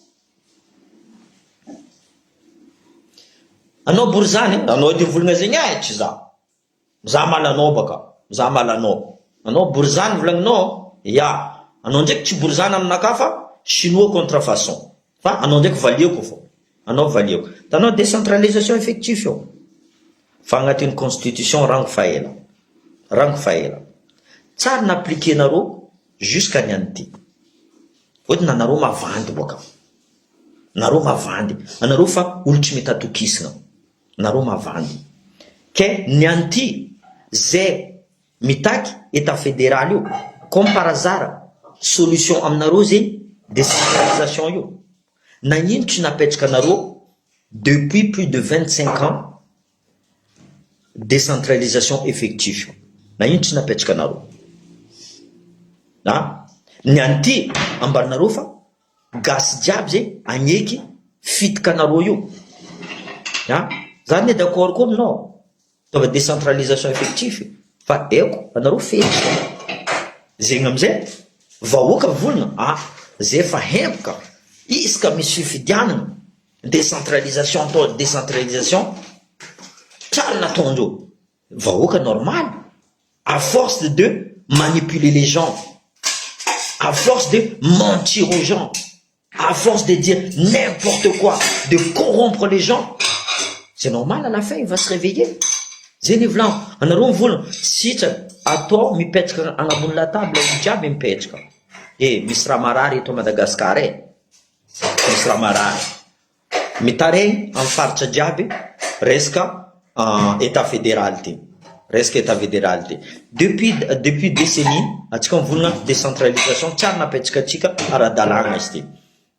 Anao borizany, anao dia volagna zegny tsy za. Za malanao baka. Za malanao. Anao borizany volagninao, ya. Anao ndraiky tsy borizany aminaka fa chinois contrefaçon. Fa anao ndraiky valiako fô. Anao valiako. Tanao décentralisation effective io. Fa agnatin'ny constitution rango faela. rango faela tsara na appliquenareo jusqu'à ny anyty ohatrina anareo mavandy boaka nareo mavandy anareo fa olo tsy mety atokisina nareo mavandy ke ny anyty zay mitaky état fédéral io comme par hasard solution aminareo zegny décentralisation io nagnino tsy napetraka anareo depuis plus de 25 ans décentralisation effective nagnino tsy napetraka anareo ny anty ambarinareo fa gasy jiaby zay agneky fitika anareo io zany d'accord koa aminao tova décentralisation effective fa eko anareo fetsy zegny amizay vahoaka volana zay fa hempoka iska misy fifidianana décentralisation atao décentralisation tsara nataondreo vahoaka normal à force de manipuler les gens à force de mentir aux gens à force de dire n'importe quoi de corrompre les gens c'est normal à la fin il va se réveiller zay volan anareo volana sitraka atao mipetraka agnambony latable jiaby mipetraka misy raha marary eto Madagascar misy raha marary mitaregny amin'ny faritra jiaby resaka état fédéral ty resaka état fédéral ty depuis décennie atsika mivolagna décentralisation tsara napetraka atsika ara-dalàgna izy ty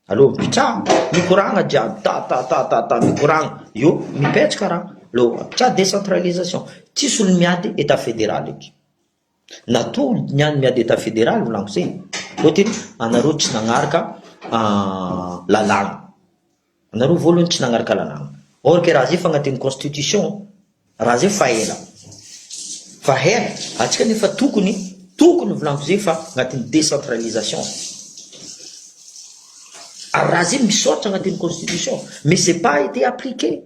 aloha mipitraha mikoragna jiaby ta mikoragna io mipetraka raha lo tsara décentralisation tsisy olo miady état fédéral eky natolo niany miady état fédéral volanko zegny ohatry anareo tsy nagnaraka lalàgna anareo voalohany tsy nagnaraka lalàgna or ke raha zay fa agnatin'ny constitution raha zay fa hela atsika nefa tokony volanko zay fa agnatin'ny décentralisation ary raha zay misoratra agnatin'ny constitution mais c'est pas été appliqué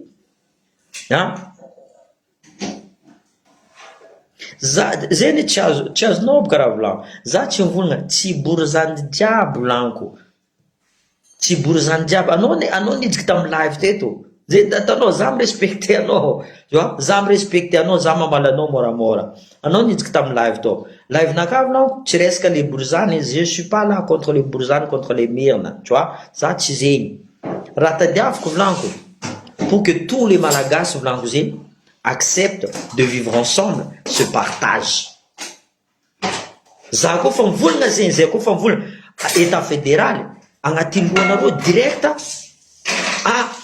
zany tsy azonao boka raha volanko za tsy mivolagna tsy borizany jiaby volanko tsy borizany jiaby anao nijiky tamin'ny live teto zay atanao za mirespecté anao za mirespecté anao za mamala anao moramora anao nijiky tamin'ny live to live naka volanko tsy resaka les borizany je suis pas là contre les borizany contre les mirna tu vois za tsy zegny raha tadiaviko volanko pour que tous les malagasy volanko zegny acceptent de vivre ensemble se partage za koa fa mivolagna zegny zay koa fa mivolagna état fédéral agnatin'ny lohanareo directa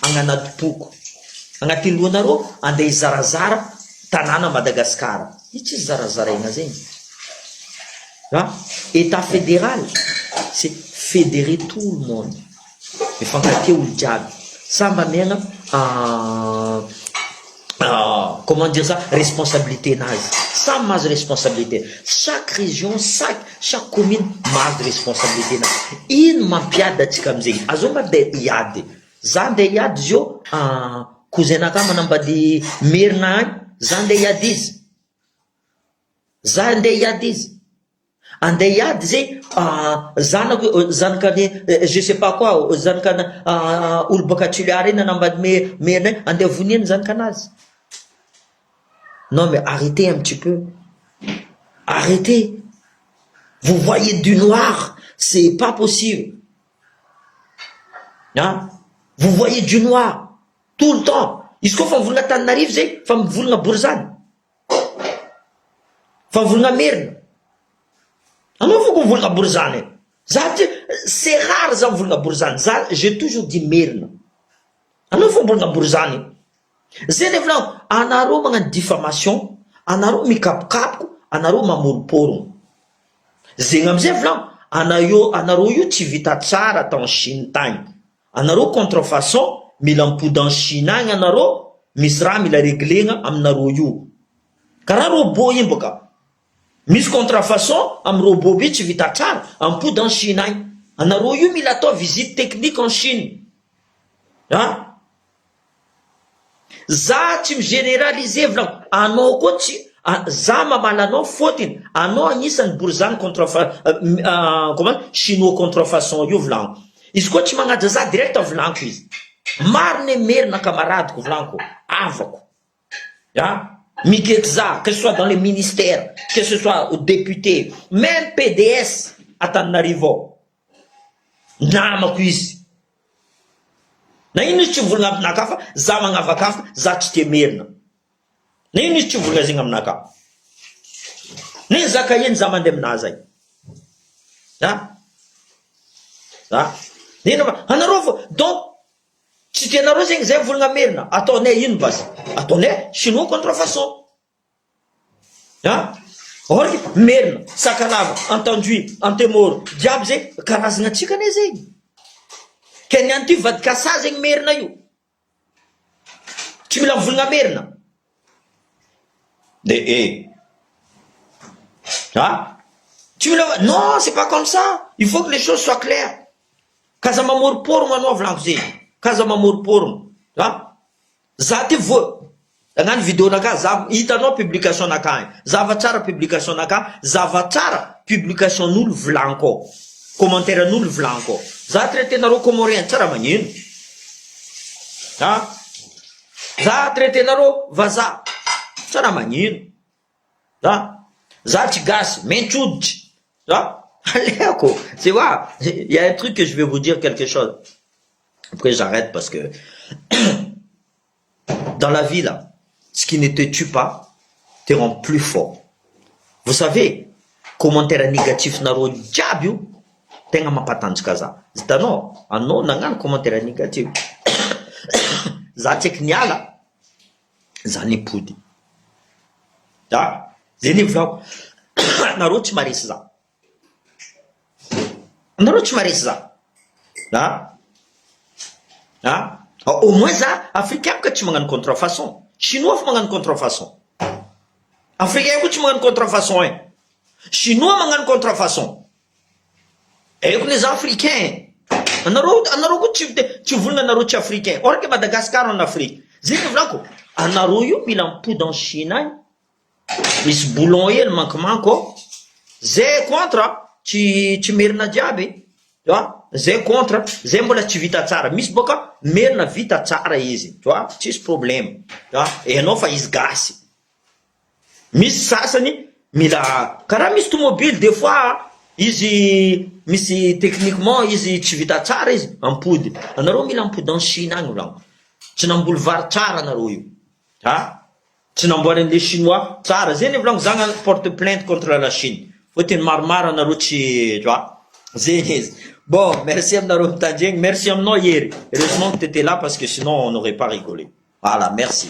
agnanaty poko agnatin'ny lohanareo andeha izarazara tanàna Madagasikara io tsy zarazaraina zegny état fédéral c'est fédérer tout le monde mifankatia olo jiaby samba miagna comment dire ça responsabilité nazy samy mahazo responsabilité chaque région chaque commune mahazo responsabilité nazy ino mampiady atsika amizegny azao mandeha hiady za andeha hiady zio cousinaka manambady merina agny za andeha hiady izy za andeha hiady izy andeha hiady zay zanakany je sais pas quoi zanakany olo baka Toliara iny nanambady merina andeha vonina zanakanazy. Non mais arrêtez un petit peu. Arrêtez. Vous voyez du noir. C'est pas possible. Vous voyez du noir. Tout le temps. Est-ce que vous voulez t'arriver, c'est femme vous voulez Bourzane. Femme vous voulez Myrne. Alors vous voulez Bourzane. C'est rare ça vous voulez Bourzane. J'ai toujours dit Myrne. Alors vous voulez Bourzane. Zay volagno anareo magnano diffamation anareo mikapokapoko anareo mamoroporogno zegny amizay volagno anareo io tsy vita tsara tao Chine tagny anareo contrefaçon mila mipody en Chine agny anareo misy raha mila réglena aminareo io karaha robot iny boka misy contrefaçon amy robot be tsy vita tsara ampody en Chine agny anareo io mila atao visite technique en Chine za tsy migénéraliser volagno anao koa tsy za mamala anao fotiny anao agnisan'ny Bourzane comment chinois contrefaçon io volagno izy koa tsy magnaja za direct volanko izy marine merina camaradeko volanko avako Mikexa, que ce soit dans les ministères, que ce soit aux députés, même PDS, Antananarivo. Nama kuizi. Na ino tsy volagna aminaka fa za magnavaka fa za tsy te merina. Na ino tsy volagna zegny aminaka. Ne zaka eny za mandeha aminazy ay. Nino ma anareo donc tsy tianareo zegny zay volagna merina. Ataonay ino basy? Ataonay chinois contrefaçon. Or merina, sakalava, entendu, antemoro, diabo zegny karazagna antsika ne zegny. Ke ny anty vadikasa zegny merina io. Tsy mila volagna merina. Tu me non, c'est pas comme ça. Il faut que les choses soient claires. Kaza mamoro poro manoa volagno zegny. Kaza mamoro poro. Za ty vo agnano vidéo naka, za hitanao publication naka. Zava tsara publication naka, zava tsara publication n'olo volagno. Commentaire n'olo volagno. Za traité nareo comorien tsara magnino. Za traité nareo vaza tsara magnino. Za tsy gasy, mentsouditry. C'est vrai, il y a un truc que je vais vous dire quelque chose. Après j'arrête parce que dans la vie là, ce qui ne te tue pas te rend plus fort. Vous savez, commentaire négatif naro diabio, tenga mapatanjaka za. Zitanao, anao nagnano commentaire négatif. Za tseky niala, za nipody. Zeny volako, naro tsy maresy za. Naro tsy maresy za. Au moins za, africain ka tsy magnano contrefaçon. Chinois fa magnano contrefaçon. Africain ko tsy magnano contrefaçon hein. Chinois magnano contrefaçon. Eko les africains. Anaro ko tsy volagna anaro tsy africain. Or que Madagascar en Afrique. Zeny volako, anaro io mila mipody en Chine agny. Misy boulon hely mankomanko. Zay contre tsy merina jiaby. Zay contre, zay mbola tsy vita tsara. Misy boka merina vita tsara izy. Tsisy problème. E anao fa izy gasy. Misy sasany mila karaha misy tomobile des fois izy misy techniquement izy tsy vita tsara izy ampody. Anareo mila ampody en Chine agny volagno. Tsy namboly vary tsara anareo io. Tsy namboary an'le chinois tsara. Zany volagno zagna porte plainte contre la Chine. Fotiny maromaro anareo tsy zegny izy. Bon, merci aminareo mitandregny. Merci aminao Yery. Heureusement que tu étais là parce que sinon on n'aurait pas rigolé. Voilà, merci.